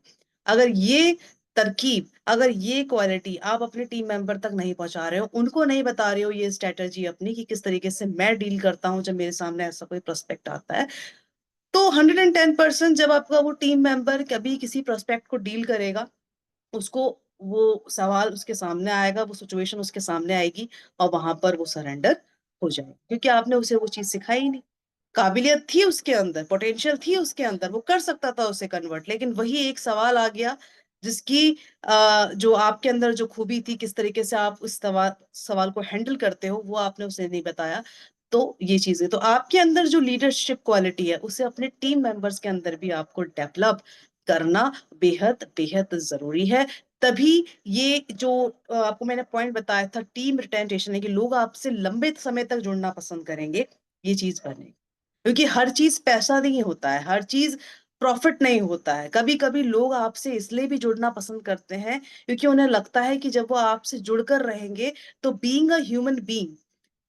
अगर ये तरकीब, अगर ये क्वालिटी आप अपने टीम मेंबर तक नहीं पहुंचा रहे हो, उनको नहीं बता रहे हो ये स्ट्रेटजी अपनी कि किस तरीके से मैं डील करता हूं जब मेरे सामने ऐसा कोई प्रोस्पेक्ट आता है, तो 110% जब आपका वो टीम मेंबर कभी किसी प्रोस्पेक्ट को डील करेगा, उसको वो सवाल उसके सामने आएगा, वो सिचुएशन उसके सामने आएगी, और वहां पर वो सरेंडर हो जाए, क्योंकि आपने उसे वो चीज सिखाई ही नहीं। काबिलियत थी उसके अंदर, पोटेंशियल थी उसके अंदर, वो कर सकता था उसे कन्वर्ट, लेकिन वही एक सवाल आ गया जिसकी जो आपके अंदर जो खूबी थी, किस तरीके से आप उस सवाल को हैंडल करते हो, वो आपने उसे नहीं बताया। तो ये चीजें, तो आपके अंदर जो लीडरशिप क्वालिटी है उसे अपने टीम मेंबर्स के अंदर भी आपको डेवलप करना बेहद बेहद जरूरी है। तभी ये जो आपको मैंने पॉइंट बताया था, टीम रिटेंटेशन है, कि लोग आपसे लंबे समय तक जुड़ना पसंद करेंगे, ये चीज बनेगी। क्योंकि हर चीज पैसा नहीं होता है, हर चीज प्रॉफिट नहीं होता है। कभी कभी लोग आपसे इसलिए भी जुड़ना पसंद करते हैं क्योंकि उन्हें लगता है कि जब वो आपसे जुड़कर रहेंगे तो बीइंग अ ह्यूमन बीइंग,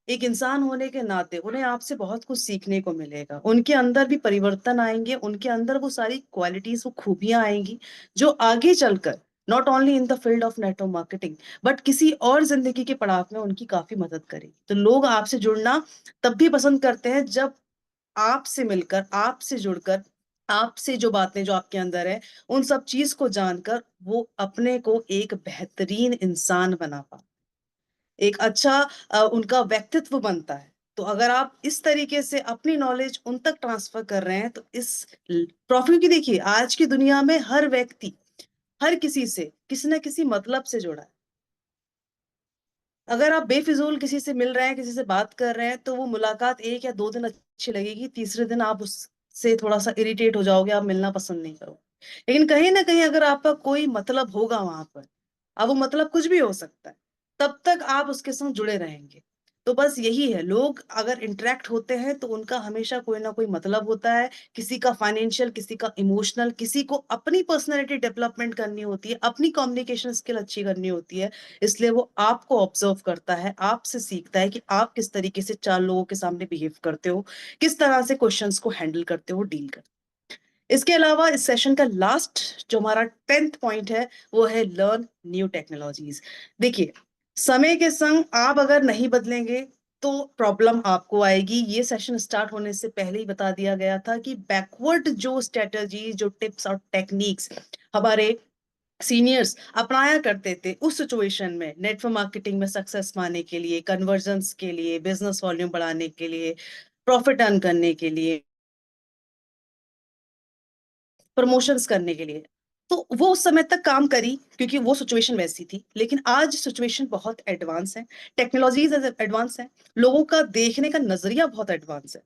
एक इंसान होने के नाते उन्हें आपसे बहुत कुछ सीखने को मिलेगा, उनके अंदर भी परिवर्तन आएंगे, उनके अंदर वो सारी क्वालिटीज, वो खूबियां आएंगी जो आगे चलकर not only in the field of network marketing but किसी और जिंदगी के पड़ाव में उनकी काफी मदद करेगी। तो लोग आपसे जुड़ना तब भी पसंद करते हैं जब आपसे मिलकर, आपसे जुड़कर, आपसे जो बातें जो आपके अंदर है उन सब चीज को जानकर वो अपने को एक बेहतरीन इंसान बना पा, एक अच्छा उनका व्यक्तित्व बनता है। तो अगर आप इस तरीके से अपनी नॉलेज उन तक ट्रांसफर कर रहे हैं तो इस प्रॉफिट की, देखिए आज की दुनिया में हर व्यक्ति हर किसी से किसी ना किसी मतलब से जुड़ा है। अगर आप बेफिजूल किसी से मिल रहे हैं, किसी से बात कर रहे हैं, तो वो मुलाकात 1 या 2 दिन अच्छी लगेगी, तीसरे दिन आप उससे थोड़ा सा इरिटेट हो जाओगे, आप मिलना पसंद नहीं करोगे। लेकिन कहीं ना कहीं अगर आपका कोई मतलब होगा वहां पर, अब वो मतलब कुछ भी हो सकता है, तब तक आप उसके संग जुड़े रहेंगे। तो बस यही है, लोग अगर इंटरेक्ट होते हैं तो उनका हमेशा कोई ना कोई मतलब होता है, किसी का फाइनेंशियल, किसी का इमोशनल, किसी को अपनी पर्सनैलिटी डेवलपमेंट करनी होती है, अपनी कम्युनिकेशन स्किल अच्छी करनी होती है। इसलिए वो आपको ऑब्जर्व करता है, आपसे सीखता है कि आप किस तरीके से 4 लोगों के सामने बिहेव करते हो, किस तरह से क्वेश्चंस को हैंडल करते हो, डील करते हो। इसके अलावा इस सेशन का लास्ट जो हमारा 10th पॉइंट है वो है लर्न न्यू टेक्नोलॉजीज। देखिए, समय के संग आप अगर नहीं बदलेंगे तो प्रॉब्लम आपको आएगी। ये सेशन स्टार्ट होने से पहले ही बता दिया गया था कि बैकवर्ड जो स्ट्रेटजी, जो टिप्स और टेक्निक्स हमारे सीनियर्स अपनाया करते थे उस सिचुएशन में, नेटवर्क मार्केटिंग में सक्सेस पाने के लिए, कन्वर्जन्स के लिए, बिजनेस वॉल्यूम बढ़ाने के लिए, प्रॉफिट अर्न करने के लिए, प्रमोशंस करने के लिए। तो वो उस समय तक काम करी क्योंकि वो सिचुएशन वैसी थी। लेकिन आज सिचुएशन बहुत एडवांस है, टेक्नोलॉजीज एडवांस है, लोगों का देखने का नजरिया बहुत एडवांस है।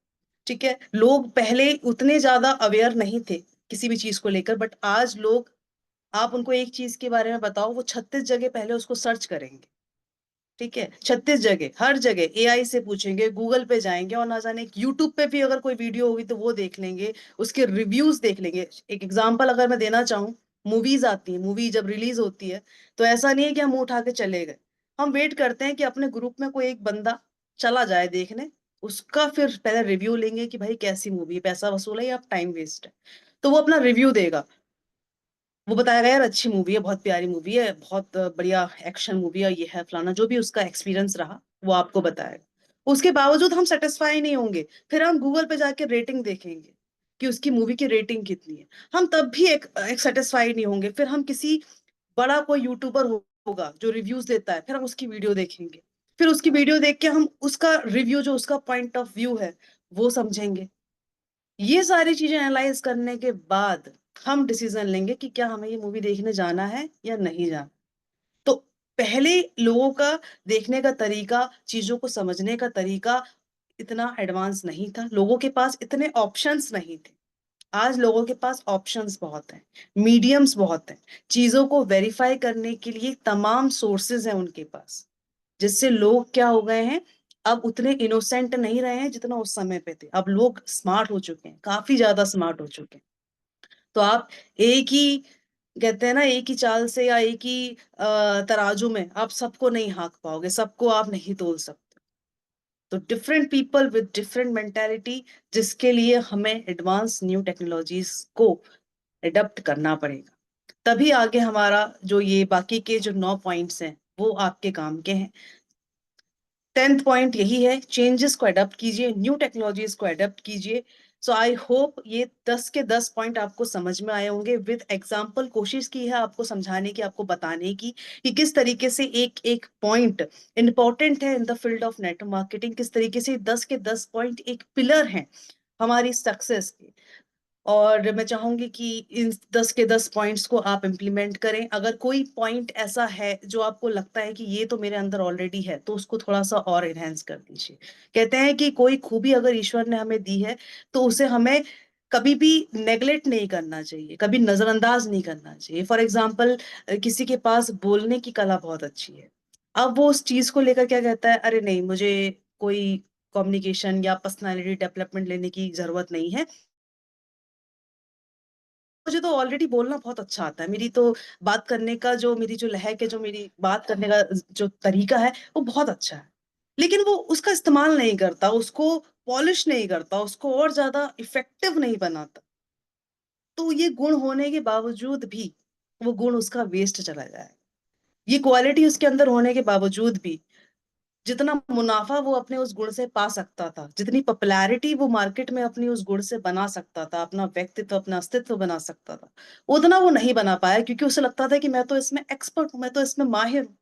ठीक है, लोग पहले उतने ज्यादा अवेयर नहीं थे किसी भी चीज को लेकर, बट आज लोग, आप उनको एक चीज के बारे में बताओ, वो 36 जगह पहले उसको सर्च करेंगे। ठीक है, 36 जगह, हर जगह एआई से पूछेंगे, गूगल पे जाएंगे, और ना जाने यूट्यूब पे भी अगर कोई वीडियो होगी तो वो देख लेंगे, उसके रिव्यूज देख लेंगे। एक एग्जांपल अगर मैं देना चाहूँ, मूवीज आती है, मूवी जब रिलीज होती है तो ऐसा नहीं है कि हम मुंह उठा के चले गए, हम वेट करते हैं कि अपने ग्रुप में कोई एक बंदा चला जाए देखने, उसका फिर पहले रिव्यू लेंगे कि भाई कैसी मूवी है, पैसा वसूल है या टाइम वेस्ट है। तो वो अपना रिव्यू देगा, वो बताएगा यार अच्छी मूवी है, बहुत प्यारी मूवी है, बहुत बढ़िया एक्शन मूवी है, ये है फलाना, जो भी उसका एक्सपीरियंस रहा वो आपको बताएगा। उसके बावजूद हम सेटिस्फाई नहीं होंगे, फिर हम गूगल पे जाके रेटिंग देखेंगे कि उसकी मूवी की रेटिंग कितनी है, हम तब भी एक सेटिस्फाई नहीं होंगे, फिर हम किसी बड़ा कोई यूट्यूबर होगा जो रिव्यूज देता है, फिर हम उसकी वीडियो देखेंगे, फिर उसकी वीडियो देख के हम उसका रिव्यू, जो उसका पॉइंट ऑफ व्यू है, वो समझेंगे। ये सारी चीजें एनालाइज करने के बाद हम डिसीजन लेंगे कि क्या हमें ये मूवी देखने जाना है या नहीं जाना। तो पहले लोगों का देखने का तरीका, चीजों को समझने का तरीका इतना एडवांस नहीं था, लोगों के पास इतने ऑप्शंस नहीं थे। आज लोगों के पास ऑप्शंस बहुत हैं, मीडियम्स बहुत हैं, चीजों को वेरीफाई करने के लिए तमाम सोर्सेज हैं उनके पास, जिससे लोग क्या हो गए हैं, अब उतने इनोसेंट नहीं रहे हैं जितना उस समय पे थे। अब लोग स्मार्ट हो चुके हैं, काफी ज्यादा स्मार्ट हो चुके हैं। तो आप एक ही, कहते हैं ना, एक ही चाल से या एक ही तराजू में आप सबको नहीं हाँक पाओगे, सबको आप नहीं तोल सकते। तो different people with different mentality, जिसके लिए हमें एडवांस न्यू टेक्नोलॉजीज को एडप्ट करना पड़ेगा, तभी आगे हमारा जो ये बाकी के जो 9 पॉइंट्स हैं वो आपके काम के हैं। 10th पॉइंट यही है, चेंजेस को अडॉप्ट कीजिए, न्यू टेक्नोलॉजीज को अडॉप्ट कीजिए। सो आई होप ये 10 के 10 पॉइंट आपको समझ में आए होंगे। विद एग्जाम्पल कोशिश की है आपको समझाने की, आपको बताने की कि किस तरीके से एक एक पॉइंट इंपॉर्टेंट है in the field of network marketing, किस तरीके से 10 के 10 पॉइंट एक पिलर हैं हमारी सक्सेस के। और मैं चाहूंगी कि इन 10 के 10 पॉइंट्स को आप इम्प्लीमेंट करें। अगर कोई पॉइंट ऐसा है जो आपको लगता है कि ये तो मेरे अंदर ऑलरेडी है, तो उसको थोड़ा सा और इनहेंस कर दीजिए। कहते हैं कि कोई खूबी अगर ईश्वर ने हमें दी है तो उसे हमें कभी भी नेग्लेक्ट नहीं करना चाहिए, कभी नजरअंदाज नहीं करना चाहिए। फॉर एग्जाम्पल, किसी के पास बोलने की कला बहुत अच्छी है, अब वो उस चीज को लेकर क्या कहता है, अरे नहीं, मुझे कोई कम्युनिकेशन या पर्सनालिटी डेवलपमेंट लेने की जरूरत नहीं है, मुझे तो ऑलरेडी बोलना बहुत अच्छा आता है, मेरी तो बात करने का जो, मेरी जो लहक है, जो मेरी बात करने का जो तरीका है वो बहुत अच्छा है। लेकिन वो उसका इस्तेमाल नहीं करता, उसको पॉलिश नहीं करता, उसको और ज्यादा इफेक्टिव नहीं बनाता। तो ये गुण होने के बावजूद भी वो गुण उसका वेस्ट चला जाए, ये क्वालिटी उसके अंदर होने के बावजूद भी जितना मुनाफा वो अपने उस गुण से पा सकता था, जितनी पॉपुलैरिटी वो मार्केट में अपनी उस गुण से बना सकता था, अपना व्यक्तित्व, अपना अस्तित्व बना सकता था, उतना वो नहीं बना पाया, क्योंकि उसे लगता था कि मैं तो इसमें एक्सपर्ट हूँ, मैं तो इसमें माहिर हूँ,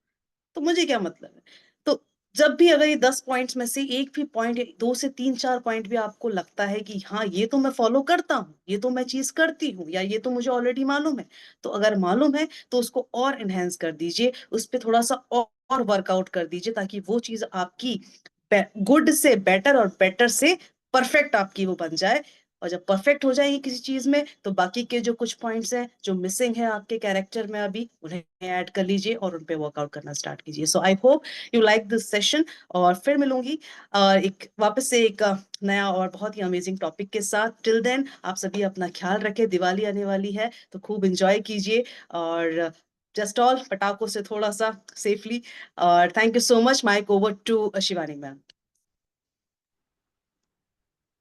तो मुझे क्या मतलब है। तो जब भी अगर ये 10 पॉइंट्स में से एक भी पॉइंट, 2 से 3 4 पॉइंट भी आपको लगता है कि हाँ ये तो मैं फॉलो करता हूँ, ये तो मैं चीज करती हूँ, या ये तो मुझे ऑलरेडी मालूम है, तो अगर मालूम है तो उसको और एनहेंस कर दीजिए, उस पर थोड़ा सा और वर्कआउट कर दीजिए, ताकि वो चीज आपकी गुड से बेटर और बेटर से परफेक्ट आपकी वो बन जाए। और जब परफेक्ट हो जाएगी किसी चीज में, तो बाकी के जो कुछ पॉइंट्स हैं जो मिसिंग है आपके कैरेक्टर में अभी, उन्हें ऐड कर लीजिए और उन पे वर्कआउट करना स्टार्ट कीजिए। So I hope you like this session, और फिर मिलूंगी एक वापस से एक नया और बहुत ही अमेजिंग टॉपिक के साथ। टिल देन आप सभी अपना ख्याल रखें, दिवाली आने वाली है तो खूब एंजॉय कीजिए, और जस्ट ऑल पटाखों से थोड़ा सा सेफली। और thank you so much, mike over to Shivani ma'am.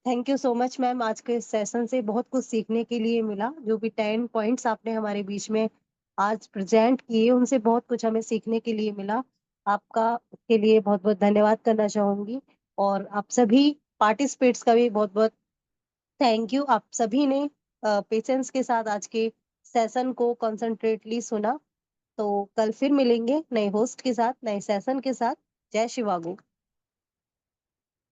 Thank you so much ma'am, आज के सेशन से बहुत कुछ सीखने के लिए मिला। जो भी 10 पॉइंट्स आपने हमारे बीच में आज प्रेजेंट किए, उनसे बहुत कुछ हमें सीखने के लिए मिला। आपका उसके लिए बहुत बहुत धन्यवाद करना चाहूंगी। और आप सभी पार्टिसिपेट्स का भी बहुत बहुत थैंक यू। आप सभी ने पेशेंस के साथ आज के सेशन को कंसंट्रेटली सुना। तो कल फिर मिलेंगे नए होस्ट के साथ, नए सेशन के साथ। जय शिवागो।